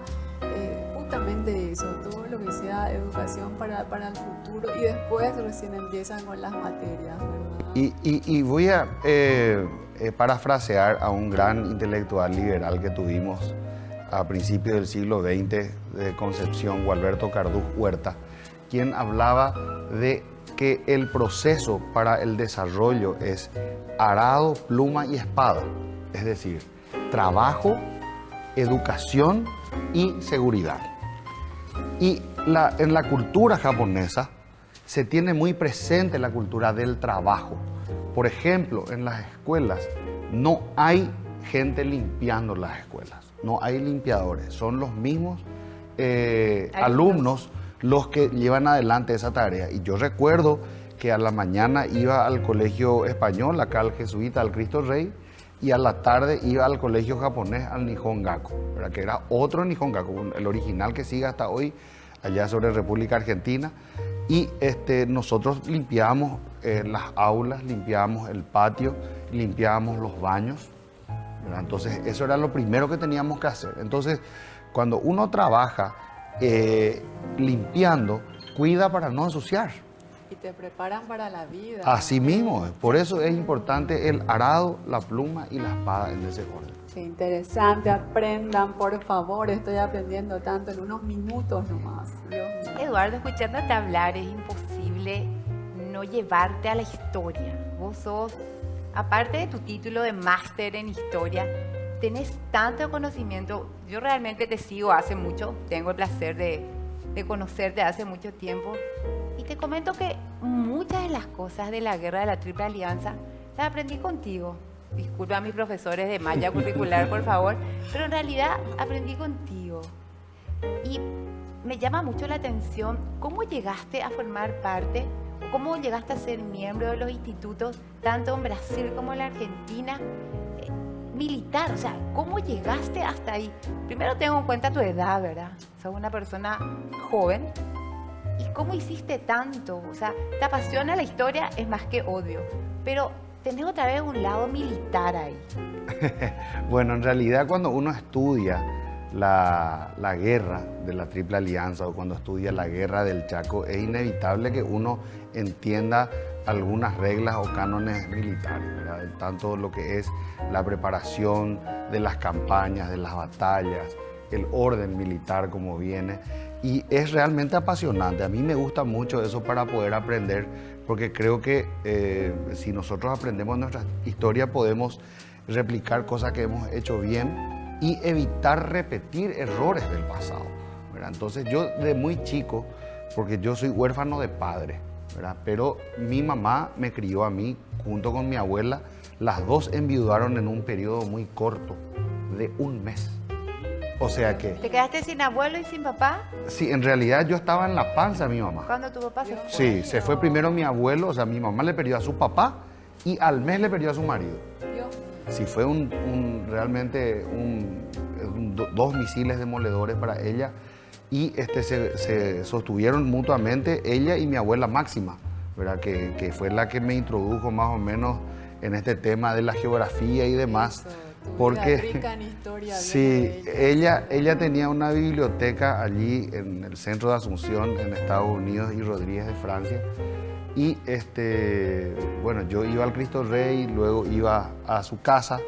E: justamente eso, todo lo que sea educación para el futuro, y después recién empiezan con las materias, ¿verdad?
F: Y voy a parafrasear a un gran intelectual liberal que tuvimos a principios del siglo XX de Concepción, Gualberto Cardús Huerta, quien hablaba de que el proceso para el desarrollo es arado, pluma y espada, es decir, trabajo, educación y seguridad. Y en la cultura japonesa se tiene muy presente la cultura del trabajo. Por ejemplo, en las escuelas no hay gente limpiando las escuelas, no hay limpiadores, son los mismos alumnos los que llevan adelante esa tarea. Y yo recuerdo que a la mañana iba al colegio español, acá al jesuita, al Cristo Rey, y a la tarde iba al colegio japonés, al Nihon Gaku, ¿verdad? Que era otro Nihon Gaku, el original que sigue hasta hoy, allá sobre República Argentina. Y nosotros limpiábamos las aulas, limpiábamos el patio, limpiábamos los baños, ¿verdad? Entonces eso era lo primero que teníamos que hacer. Entonces cuando uno trabaja limpiando, cuida para no ensuciar.
E: Y te preparan para la vida.
F: Así mismo, por eso es importante el arado, la pluma y la espada en ese orden.
E: Qué interesante, aprendan, por favor, estoy aprendiendo tanto en unos minutos nomás. Dios mío.
C: Eduardo, escuchándote hablar es imposible no llevarte a la historia. Vos sos, aparte de tu título de máster en historia, tenés tanto conocimiento. Yo realmente te sigo hace mucho, tengo el placer de conocerte hace mucho tiempo. Y te comento que muchas de las cosas de la guerra de la Triple Alianza las aprendí contigo. Disculpa a mis profesores de malla curricular, por favor, pero en realidad aprendí contigo. Y me llama mucho la atención cómo llegaste a formar parte, cómo llegaste a ser miembro de los institutos, tanto en Brasil como en la Argentina, militar. O sea, ¿cómo llegaste hasta ahí? Primero tengo en cuenta tu edad, ¿verdad? Sos una persona joven. ¿Y cómo hiciste tanto? O sea, te apasiona la historia, es más que odio, pero tenés otra vez un lado militar ahí.
F: Bueno, en realidad cuando uno estudia la guerra de la Triple Alianza o cuando estudia la guerra del Chaco, es inevitable que uno entienda algunas reglas o cánones militares, ¿verdad? Tanto lo que es la preparación de las campañas, de las batallas, el orden militar como viene. Y es realmente apasionante. A mí me gusta mucho eso para poder aprender, porque creo que si nosotros aprendemos nuestra historia podemos replicar cosas que hemos hecho bien y evitar repetir errores del pasado, ¿verdad? Entonces yo de muy chico, porque yo soy huérfano de padre, ¿verdad? Pero mi mamá me crió a mí junto con mi abuela. Las dos enviudaron en un periodo muy corto de un mes. O sea que...
C: ¿Te quedaste sin abuelo y sin papá?
F: Sí, en realidad yo estaba en la panza de mi mamá.
C: ¿Cuándo tu papá se fue?
F: Sí, se fue primero mi abuelo, o sea, mi mamá le perdió a su papá y al mes le perdió a su marido. Sí, fue realmente dos misiles demoledores para ella y se sostuvieron mutuamente ella y mi abuela Máxima, ¿verdad? Que fue la que me introdujo más o menos en este tema de la geografía y demás. Porque
E: rica en historia,
F: sí, ella tenía una biblioteca allí en el centro de Asunción, en Estados Unidos, y Rodríguez de Francia. Y bueno, yo iba al Cristo Rey, luego iba a su casa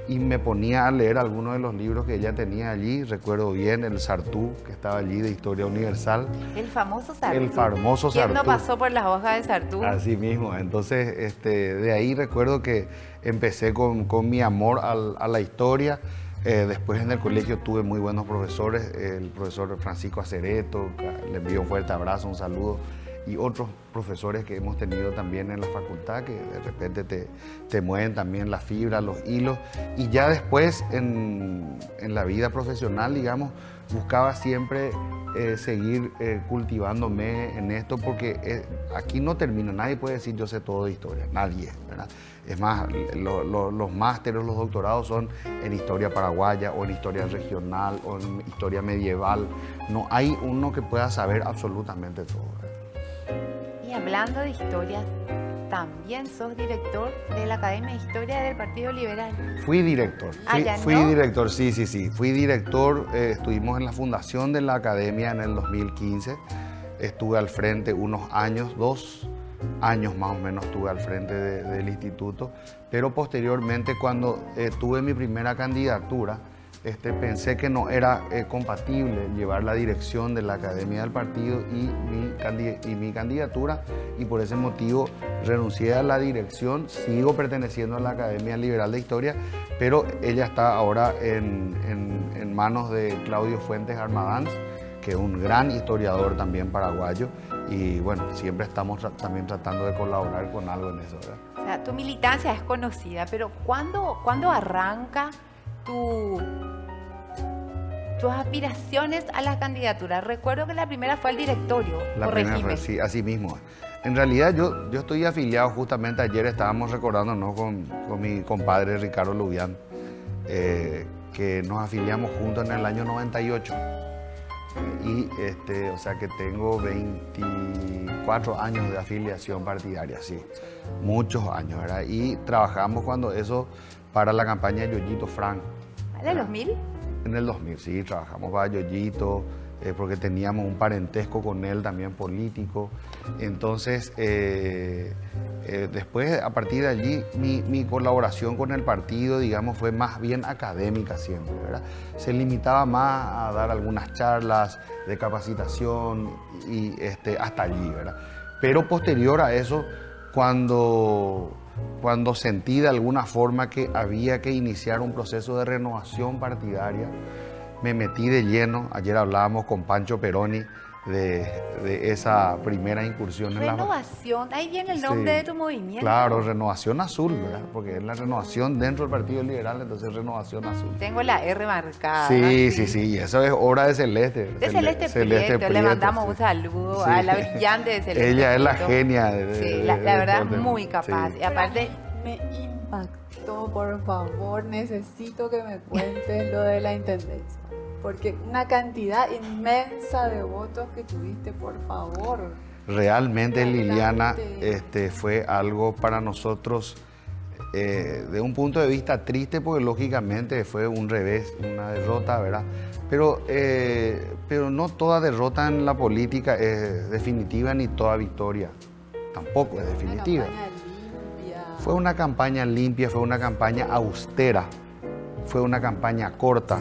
F: y me ponía a leer algunos de los libros que ella tenía allí. Recuerdo bien el Sartú, que estaba allí, de Historia Universal.
C: El famoso Sartú.
F: El famoso Sartú.
C: ¿Quién no pasó por las hojas de Sartú?
F: Así mismo. Entonces, de ahí recuerdo que empecé con mi amor a la historia. Después en el colegio tuve muy buenos profesores. El profesor Francisco Acereto, le envío un fuerte abrazo, un saludo. Y otros profesores que hemos tenido también en la facultad, que de repente te mueven también la fibra, los hilos. Y ya después en la vida profesional, digamos, buscaba siempre seguir cultivándome en esto, porque aquí no termina, nadie puede decir yo sé todo de historia, nadie, ¿verdad? Es más, los másteres, los doctorados son en historia paraguaya o en historia regional o en historia medieval. No hay uno que pueda saber absolutamente todo, ¿verdad?
C: hablando de historias, también sos director de la Academia de Historia del Partido Liberal.
F: Fui director.
C: ¿Ya
F: Fui
C: no?
F: director, sí. Fui director, estuvimos en la fundación de la academia en el 2015. Estuve al frente unos años, 2 años más o menos estuve al frente del instituto. Pero posteriormente, cuando tuve mi primera candidatura, pensé que no era compatible llevar la dirección de la academia del partido y mi candidatura, y por ese motivo renuncié a la dirección. Sigo perteneciendo a la Academia Liberal de Historia, pero ella está ahora en manos de Claudio Fuentes Armadanz, que es un gran historiador también paraguayo, y bueno, siempre estamos también tratando de colaborar con algo en eso, ¿verdad?
C: O sea, tu militancia es conocida, pero ¿cuándo arranca tus aspiraciones a la candidatura? Recuerdo que la primera fue al directorio,
F: La primera
C: corregime.
F: fue, sí, así mismo. En realidad yo estoy afiliado, justamente ayer estábamos recordándonos con mi compadre Ricardo Lubián, que nos afiliamos juntos en el año 98. Y o sea que tengo 24 años de afiliación partidaria, sí, muchos años, ¿verdad? Y trabajamos cuando eso para la campaña de Yoyito Frank.
C: ¿Vale? ¿El 2000?
F: En el 2000, sí, trabajamos para Yoyito, porque teníamos un parentesco con él también político. Entonces, después, a partir de allí, mi colaboración con el partido, digamos, fue más bien académica siempre, ¿verdad? Se limitaba más a dar algunas charlas de capacitación y hasta allí, ¿verdad? Pero posterior a eso, cuando sentí de alguna forma que había que iniciar un proceso de renovación partidaria, me metí de lleno. Ayer hablábamos con Pancho Peroni de esa primera incursión en la...
C: Renovación, ahí viene el nombre
F: Sí,
C: de tu movimiento.
F: Claro, Renovación Azul, ¿verdad? Porque es la renovación dentro del Partido Liberal, entonces Renovación Azul.
C: Tengo la R marcada.
F: Sí, y eso es obra de Celeste.
C: De Celeste Prieto, le mandamos un saludo
F: Sí.
C: a la brillante de Celeste
F: Ella es la
C: Prieto.
F: genia.
C: Sí, la verdad, muy capaz.
F: Sí.
C: Y aparte,
E: Me impactó, por favor, necesito que me cuentes lo de la intendencia. Porque una cantidad inmensa de votos que tuviste, por favor.
F: Realmente, Liliana,
E: Realmente.
F: fue algo para nosotros de un punto de vista triste, porque lógicamente fue un revés, una derrota, ¿verdad? Pero no toda derrota en la política es definitiva, ni toda victoria tampoco es definitiva.
E: Una campaña limpia.
F: Fue una campaña limpia, fue una campaña austera, fue una campaña corta.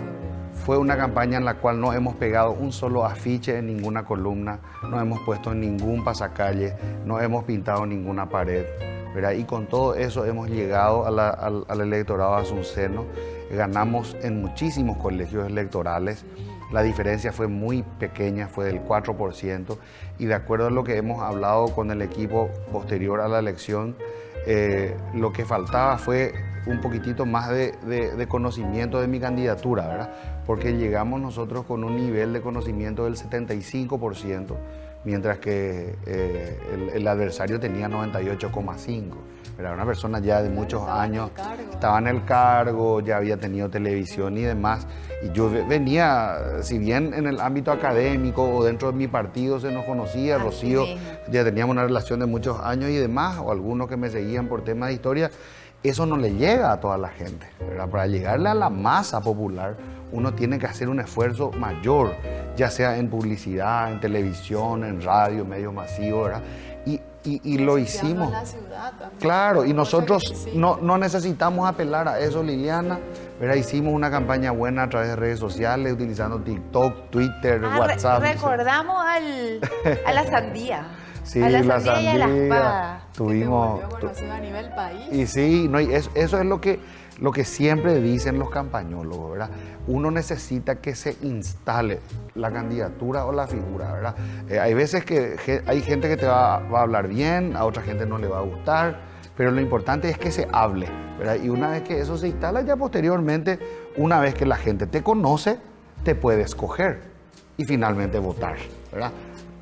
F: Fue una campaña en la cual no hemos pegado un solo afiche en ninguna columna, no hemos puesto ningún pasacalle, no hemos pintado ninguna pared, ¿verdad? Y con todo eso hemos llegado al electorado asunceno, ganamos en muchísimos colegios electorales, la diferencia fue muy pequeña, fue del 4%, y de acuerdo a lo que hemos hablado con el equipo posterior a la elección, lo que faltaba fue un poquitito más de conocimiento de mi candidatura, ¿verdad? Porque llegamos nosotros con un nivel de conocimiento del 75%, mientras que el adversario tenía 98,5%. Era una persona ya de muchos años, estaba en el cargo, ya había tenido televisión y demás. Y yo venía, si bien en el ámbito académico o dentro de mi partido se nos conocía,
C: Así
F: Rocío,
C: mismo.
F: ya teníamos una relación de muchos años y demás, o algunos que me seguían por temas de historia, eso no le llega a toda la gente, ¿verdad? Para llegarle a la masa popular, uno tiene que hacer un esfuerzo mayor, ya sea en publicidad, en televisión, en radio, medios masivos, ¿verdad? Y lo
E: Ensuciando
F: hicimos.
E: la ciudad también.
F: Claro, y
E: Cosa
F: nosotros
E: que sí.
F: no necesitamos apelar a eso, Liliana, ¿verdad? Hicimos una campaña buena a través de redes sociales, utilizando TikTok, Twitter, WhatsApp.
C: recordamos a la sandía.
F: Sí,
C: a la
F: la
C: sandía y a la
F: sandía.
C: espada.
E: Que te
F: Tuvimos...
E: volvió conocido a nivel país.
F: Y sí, no, y eso es lo que siempre dicen los campañólogos, ¿verdad? Uno necesita que se instale la candidatura o la figura, ¿verdad? Hay veces que hay gente que te va a hablar bien, a otra gente no le va a gustar, pero lo importante es que se hable, ¿verdad? Y una vez que eso se instala, ya posteriormente, una vez que la gente te conoce, te puede escoger y finalmente votar, ¿verdad?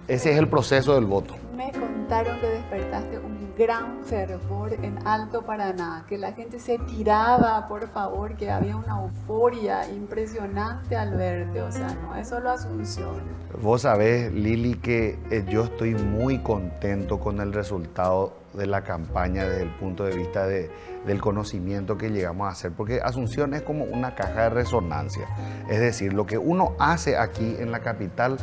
F: Ese es el proceso del voto.
E: Me contaron que despertaste un gran fervor en Alto Paraná, que la gente se tiraba, por favor, que había una euforia impresionante al verte, o sea, no es solo Asunción.
F: Vos sabés, Lili, que yo estoy muy contento con el resultado de la campaña desde el punto de vista del conocimiento que llegamos a hacer, porque Asunción es como una caja de resonancia, es decir, lo que uno hace aquí en la capital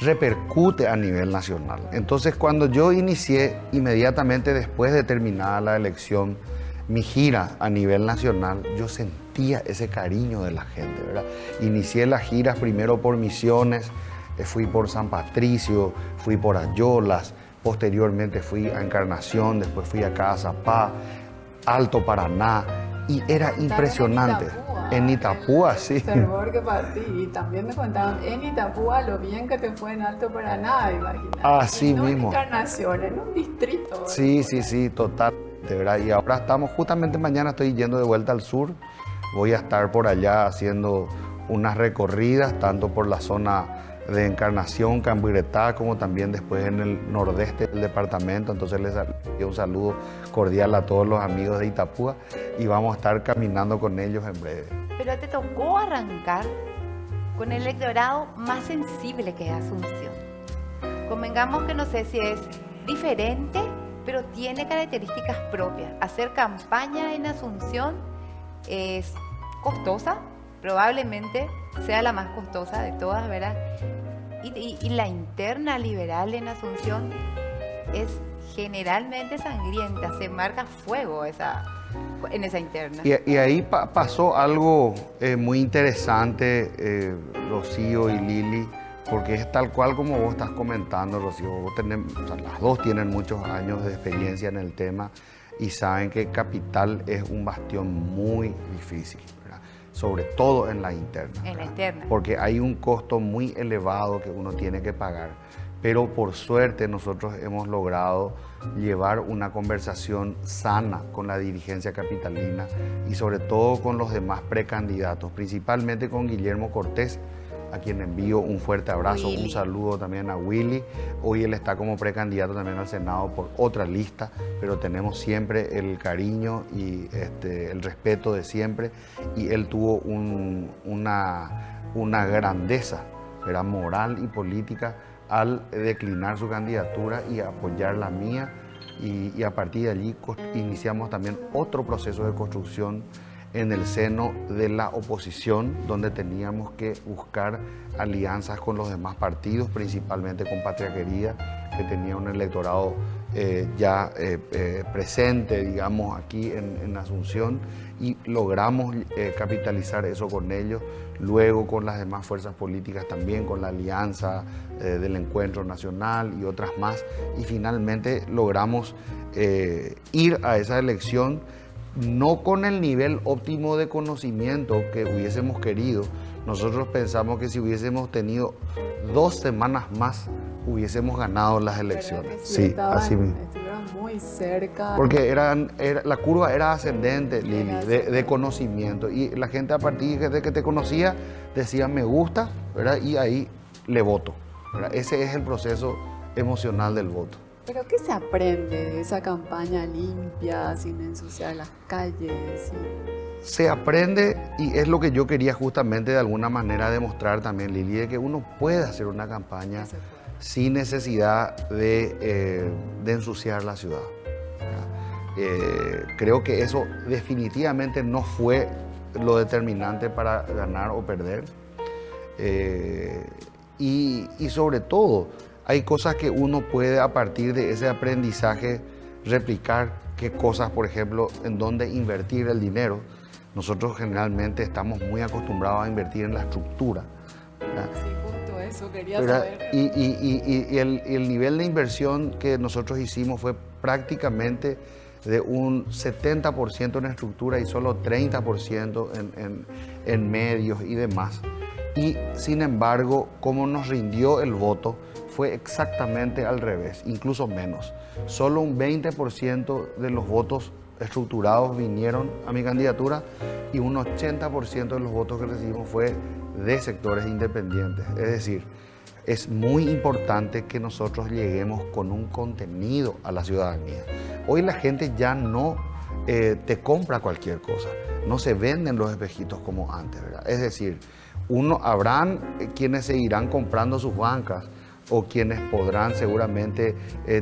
F: repercute a nivel nacional. Entonces, cuando yo inicié inmediatamente después de terminada la elección mi gira a nivel nacional, yo sentía ese cariño de la gente, ¿verdad? Inicié las giras primero por Misiones, fui por San Patricio, fui por Ayolas, posteriormente fui a Encarnación, después fui acá a Zapá, Alto Paraná, y era impresionante. En Itapúa, sí.
E: Fervor que para ti. Y también me contaban en Itapúa lo bien que te fue en Alto Paraná, imagínate.
F: Así
E: no
F: mismo.
E: En Encarnación, en un distrito. ¿verdad?
F: Sí, total, de verdad. Y ahora estamos, justamente mañana estoy yendo de vuelta al sur. Voy a estar por allá haciendo unas recorridas, tanto por la zona de Encarnación, Cambuiretá, como también después en el nordeste del departamento. Entonces les doy un saludo cordial a todos los amigos de Itapúa y vamos a estar caminando con ellos en breve.
C: Pero te tocó arrancar con el electorado más sensible que es Asunción. Convengamos que no sé si es diferente, pero tiene características propias. Hacer campaña en Asunción es costosa, probablemente sea la más costosa de todas, ¿verdad? Y la interna liberal en Asunción es generalmente sangrienta, se marca fuego en esa interna.
F: Y ahí pasó algo muy interesante, Rocío y Lili, porque es tal cual como vos estás comentando, Rocío. O sea, las dos tienen muchos años de experiencia en el tema y saben que Capital es un bastión muy difícil, ¿verdad? Sobre todo en la interna.
C: En la interna.
F: Porque hay un costo muy elevado que uno tiene que pagar. Pero por suerte nosotros hemos logrado llevar una conversación sana con la dirigencia capitalina y sobre todo con los demás precandidatos, principalmente con Guillermo Cortés, a quien envío un fuerte abrazo,
C: Willy.
F: un saludo también a Willy. Hoy él está como precandidato también al Senado por otra lista, pero tenemos siempre el cariño y el respeto de siempre, y él tuvo una grandeza, era moral y política al declinar su candidatura y apoyar la mía, y a partir de allí iniciamos también otro proceso de construcción en el seno de la oposición, donde teníamos que buscar alianzas con los demás partidos, principalmente con Patria Querida, que tenía un electorado ya presente, digamos, aquí en Asunción, y logramos capitalizar eso con ellos, luego con las demás fuerzas políticas también, con la alianza del Encuentro Nacional y otras más, y finalmente logramos ir a esa elección no con el nivel óptimo de conocimiento que hubiésemos querido. Nosotros pensamos que si hubiésemos tenido 2 semanas más, hubiésemos ganado las elecciones. Sí, así mismo.
E: Estuvieron muy cerca.
F: Porque la curva era ascendente, Lili, de conocimiento. Y la gente a partir de que te conocía decía me gusta, ¿verdad? Y ahí le voto, ¿verdad? Ese es el proceso emocional del voto.
E: ¿Pero qué se aprende de esa campaña limpia, sin ensuciar las calles?
F: Se aprende, y es lo que yo quería justamente de alguna manera demostrar también, Lili, de que uno puede hacer una campaña sin necesidad de ensuciar la ciudad. Creo que eso definitivamente no fue lo determinante para ganar o perder. Y sobre todo, hay cosas que uno puede a partir de ese aprendizaje replicar, qué cosas, por ejemplo, en dónde invertir el dinero. Nosotros generalmente estamos muy acostumbrados a invertir en la estructura, ¿verdad?
E: Sí, justo eso quería
F: ¿verdad?
E: saber.
F: Y el nivel de inversión que nosotros hicimos fue prácticamente de un 70% en estructura y solo 30% en medios y demás. Y sin embargo, como nos rindió el voto, fue exactamente al revés, incluso menos. Solo un 20% de los votos estructurados vinieron a mi candidatura y un 80% de los votos que recibimos fue de sectores independientes. Es decir, es muy importante que nosotros lleguemos con un contenido a la ciudadanía. hoy la gente ya no te compra cualquier cosa. No se venden los espejitos como antes, ¿verdad? Es decir, habrán quienes seguirán comprando sus bancas o quienes podrán seguramente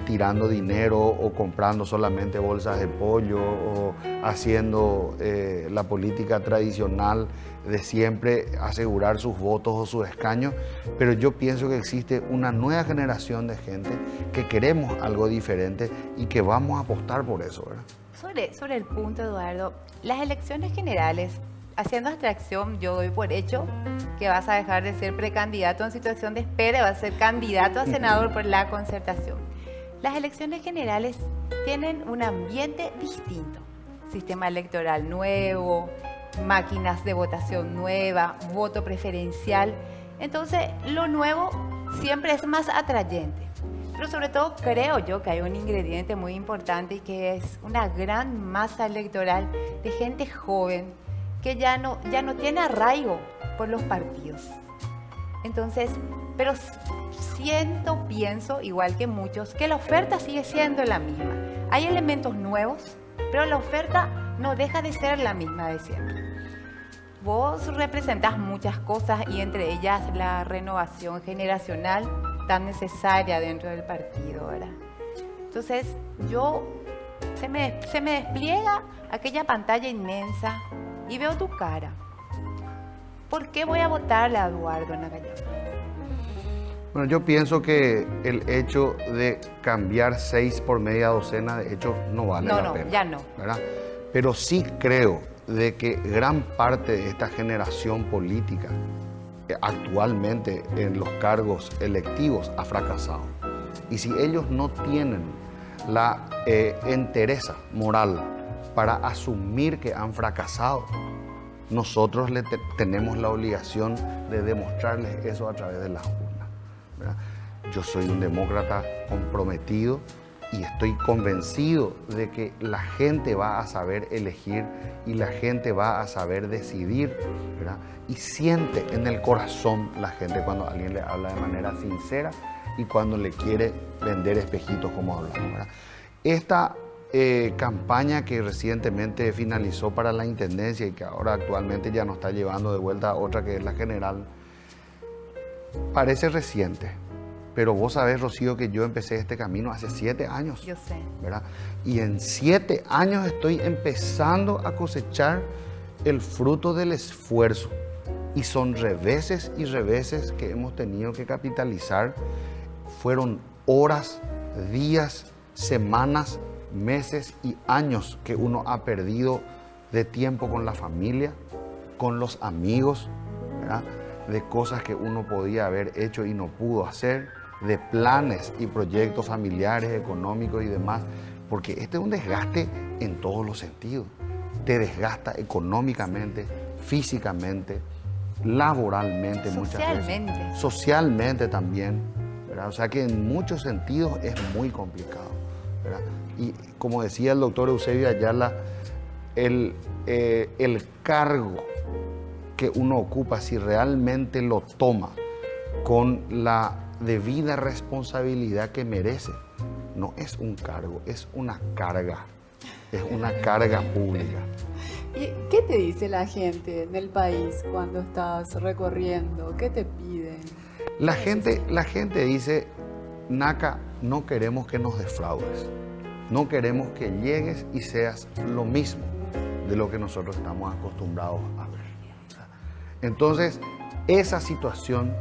F: tirando dinero o comprando solamente bolsas de pollo o haciendo la política tradicional de siempre asegurar sus votos o sus escaños, pero yo pienso que existe una nueva generación de gente que queremos algo diferente y que vamos a apostar por eso, ¿verdad?
C: Sobre el punto, Eduardo, las elecciones generales, haciendo abstracción, yo doy por hecho que vas a dejar de ser precandidato en situación de espera y vas a ser candidato a senador por la Concertación. Las elecciones generales tienen un ambiente distinto. Sistema electoral nuevo, máquinas de votación nueva, voto preferencial. Entonces, lo nuevo siempre es más atrayente. Pero sobre todo creo yo que hay un ingrediente muy importante y que es una gran masa electoral de gente joven que ya no tiene arraigo por los partidos. Entonces, pero pienso, igual que muchos, que la oferta sigue siendo la misma. Hay elementos nuevos, pero la oferta no deja de ser la misma de siempre. Vos representás muchas cosas y entre ellas la renovación generacional tan necesaria dentro del partido, ¿verdad? Entonces, se me despliega aquella pantalla inmensa y veo tu cara. ¿Por qué voy a votarle a Eduardo Nakayama?
F: Bueno, yo pienso que el hecho de cambiar 6 por media docena, de hecho, no vale la pena.
C: Ya no.
F: ¿Verdad? Pero sí creo de que gran parte de esta generación política actualmente en los cargos electivos ha fracasado. Y si ellos no tienen la entereza moral para asumir que han fracasado, nosotros tenemos la obligación de demostrarles eso a través de las urnas, ¿verdad? Yo soy un demócrata comprometido y estoy convencido de que la gente va a saber elegir y la gente va a saber decidir, ¿verdad? Y siente en el corazón la gente cuando alguien le habla de manera sincera y cuando le quiere vender espejitos, como hablamos, ¿verdad? Esta campaña que recientemente finalizó para la intendencia y que ahora actualmente ya nos está llevando de vuelta a otra que es la general, parece reciente. Pero vos sabés, Rocío, que yo empecé este camino hace 7 años.
C: Yo sé.
F: ¿Verdad? Y en 7 años estoy empezando a cosechar el fruto del esfuerzo. Y son reveses y reveses que hemos tenido que capitalizar. Fueron horas, días, semanas, meses y años que uno ha perdido de tiempo con la familia, con los amigos, ¿verdad? De cosas que uno podía haber hecho y no pudo hacer, de planes y proyectos familiares, económicos y demás, porque este es un desgaste en todos los sentidos. Te desgasta económicamente, físicamente, laboralmente muchas veces. Socialmente también, ¿verdad? O sea que en muchos sentidos es muy complicado, ¿verdad? Y como decía el doctor Eusebio Ayala, el cargo que uno ocupa, si realmente lo toma con la debida responsabilidad que merece, no es un cargo, es una carga pública.
E: ¿Y qué te dice la gente en el país cuando estás recorriendo? ¿Qué te piden?
F: La gente dice, Naka, no queremos que nos defraudes, no queremos que llegues y seas lo mismo de lo que nosotros estamos acostumbrados a ver. Entonces, esa situación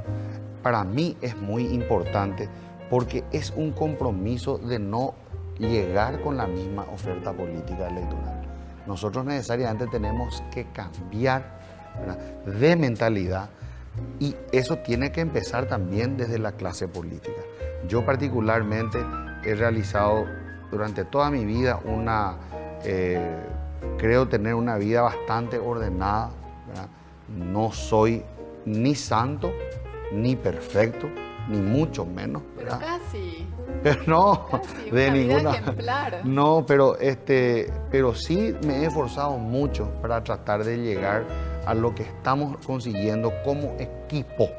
F: para mí es muy importante porque es un compromiso de no llegar con la misma oferta política electoral. Nosotros necesariamente tenemos que cambiar, ¿verdad?, de mentalidad y eso tiene que empezar también desde la clase política. Yo particularmente he realizado durante toda mi vida creo tener una vida bastante ordenada, ¿verdad? No soy ni santo, ni perfecto, ni mucho menos, ¿verdad?
E: Pero casi.
F: Pero no,
E: Casi,
F: de
E: una vida
F: ninguna.
E: ejemplar.
F: No, pero sí me he esforzado mucho para tratar de llegar a lo que estamos consiguiendo como equipo.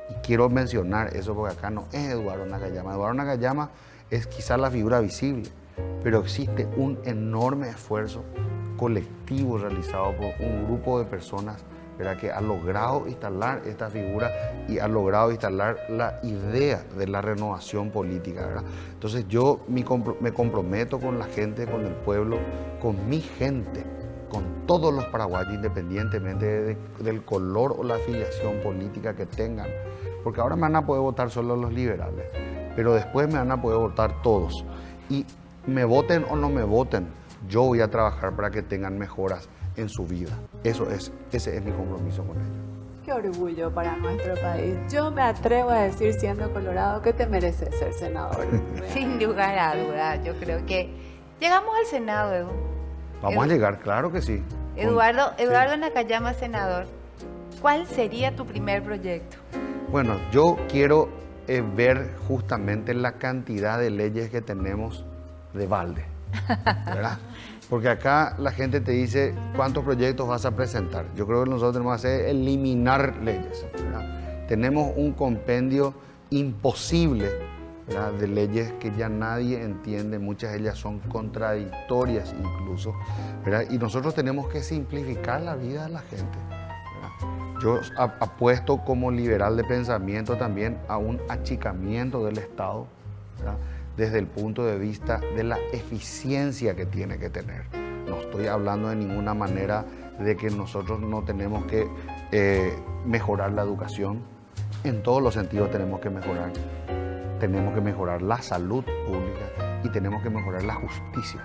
F: Y quiero mencionar eso porque acá no es Eduardo Nakayama. Eduardo Nakayama es quizás la figura visible, pero existe un enorme esfuerzo colectivo realizado por un grupo de personas, ¿verdad?, que ha logrado instalar esta figura y ha logrado instalar la idea de la renovación política, ¿verdad? Entonces yo me comprometo con la gente, con el pueblo, con mi gente, con todos los paraguayos, independientemente del color o la afiliación política que tengan, porque ahora me van a poder votar solo los liberales, pero después me van a poder votar todos. Y me voten o no me voten, yo voy a trabajar para que tengan mejoras en su vida. Ese es mi compromiso con ellos.
E: Qué orgullo para nuestro país. Yo me atrevo a decir, siendo colorado, que te mereces ser senador.
C: Sin lugar a dudas, yo creo que llegamos al Senado, Edu.
F: Vamos a llegar, claro que sí.
C: Eduardo
F: Sí.
C: Nakayama, senador, ¿cuál sería tu primer proyecto?
F: Bueno, yo quiero ver justamente la cantidad de leyes que tenemos de balde, ¿verdad? Porque acá la gente te dice cuántos proyectos vas a presentar. Yo creo que nosotros tenemos que hacer eliminar leyes, ¿verdad? Tenemos un compendio imposible, ¿verdad?, de leyes que ya nadie entiende, muchas de ellas son contradictorias incluso, ¿verdad? Y nosotros tenemos que simplificar la vida de la gente, ¿verdad? Yo apuesto como liberal de pensamiento también a un achicamiento del Estado, ¿verdad?, desde el punto de vista de la eficiencia que tiene que tener. No estoy hablando de ninguna manera de que nosotros no tenemos que mejorar la educación. En todos los sentidos tenemos que mejorar. Tenemos que mejorar la salud pública y tenemos que mejorar la justicia.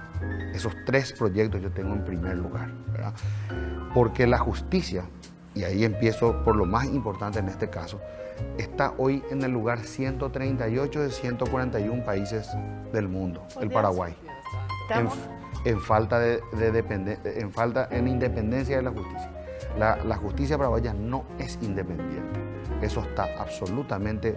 F: Esos tres proyectos yo tengo en primer lugar, ¿verdad? Porque la justicia, y ahí empiezo por lo más importante en este caso, está hoy en el lugar 138 de 141 países del mundo, el Paraguay, en falta en independencia de la justicia. La justicia paraguaya no es independiente, eso está absolutamente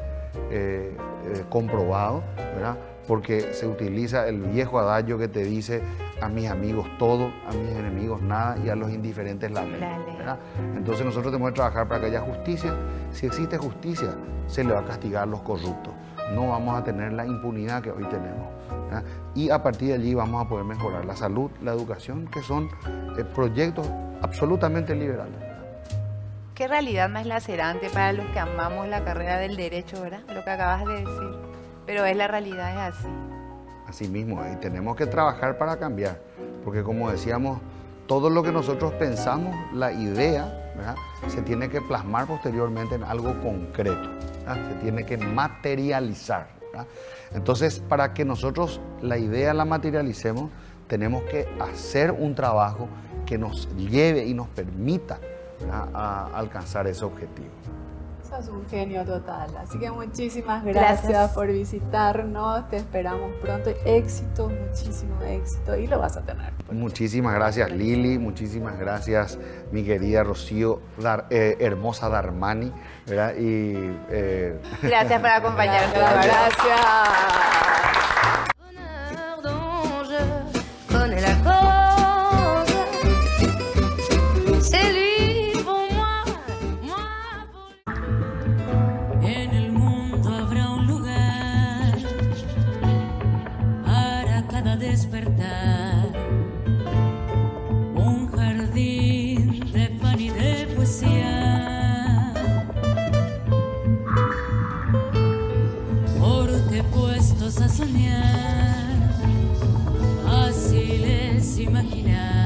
F: comprobado, ¿verdad? Porque se utiliza el viejo adagio que te dice: a mis amigos todo, a mis enemigos nada y a los indiferentes la ley, ¿verdad? Entonces nosotros tenemos que trabajar para que haya justicia. Si existe justicia, se le va a castigar a los corruptos. No vamos a tener la impunidad que hoy tenemos, ¿verdad? Y a partir de allí vamos a poder mejorar la salud, la educación, que son proyectos absolutamente liberales.
C: Qué realidad más lacerante para los que amamos la carrera del derecho, ¿verdad? Lo que acabas de decir. Pero es la realidad, es así.
F: Así mismo, y tenemos que trabajar para cambiar, porque como decíamos, todo lo que nosotros pensamos, la idea, ¿verdad?, se tiene que plasmar posteriormente en algo concreto, ¿verdad? Se tiene que materializar, ¿verdad? Entonces, para que nosotros la idea la materialicemos, tenemos que hacer un trabajo que nos lleve y nos permita, ¿verdad?, a alcanzar ese objetivo.
E: Sos un genio total, así que muchísimas gracias por visitarnos, te esperamos pronto, éxito, muchísimo éxito, y lo vas a tener.
F: Muchísimas gracias, Lili, muchísimas gracias, mi querida Rocío, hermosa Darmani, ¿verdad? Y
C: Gracias por acompañarnos.
E: Gracias.
A: Bonheur dont je connais la cause, c'est lui pour moi, moi pour lui.
B: En el mundo habrá un lugar para cada despertar, un jardín de pan y de poesía, porque puestos a soñar, fácil es imaginar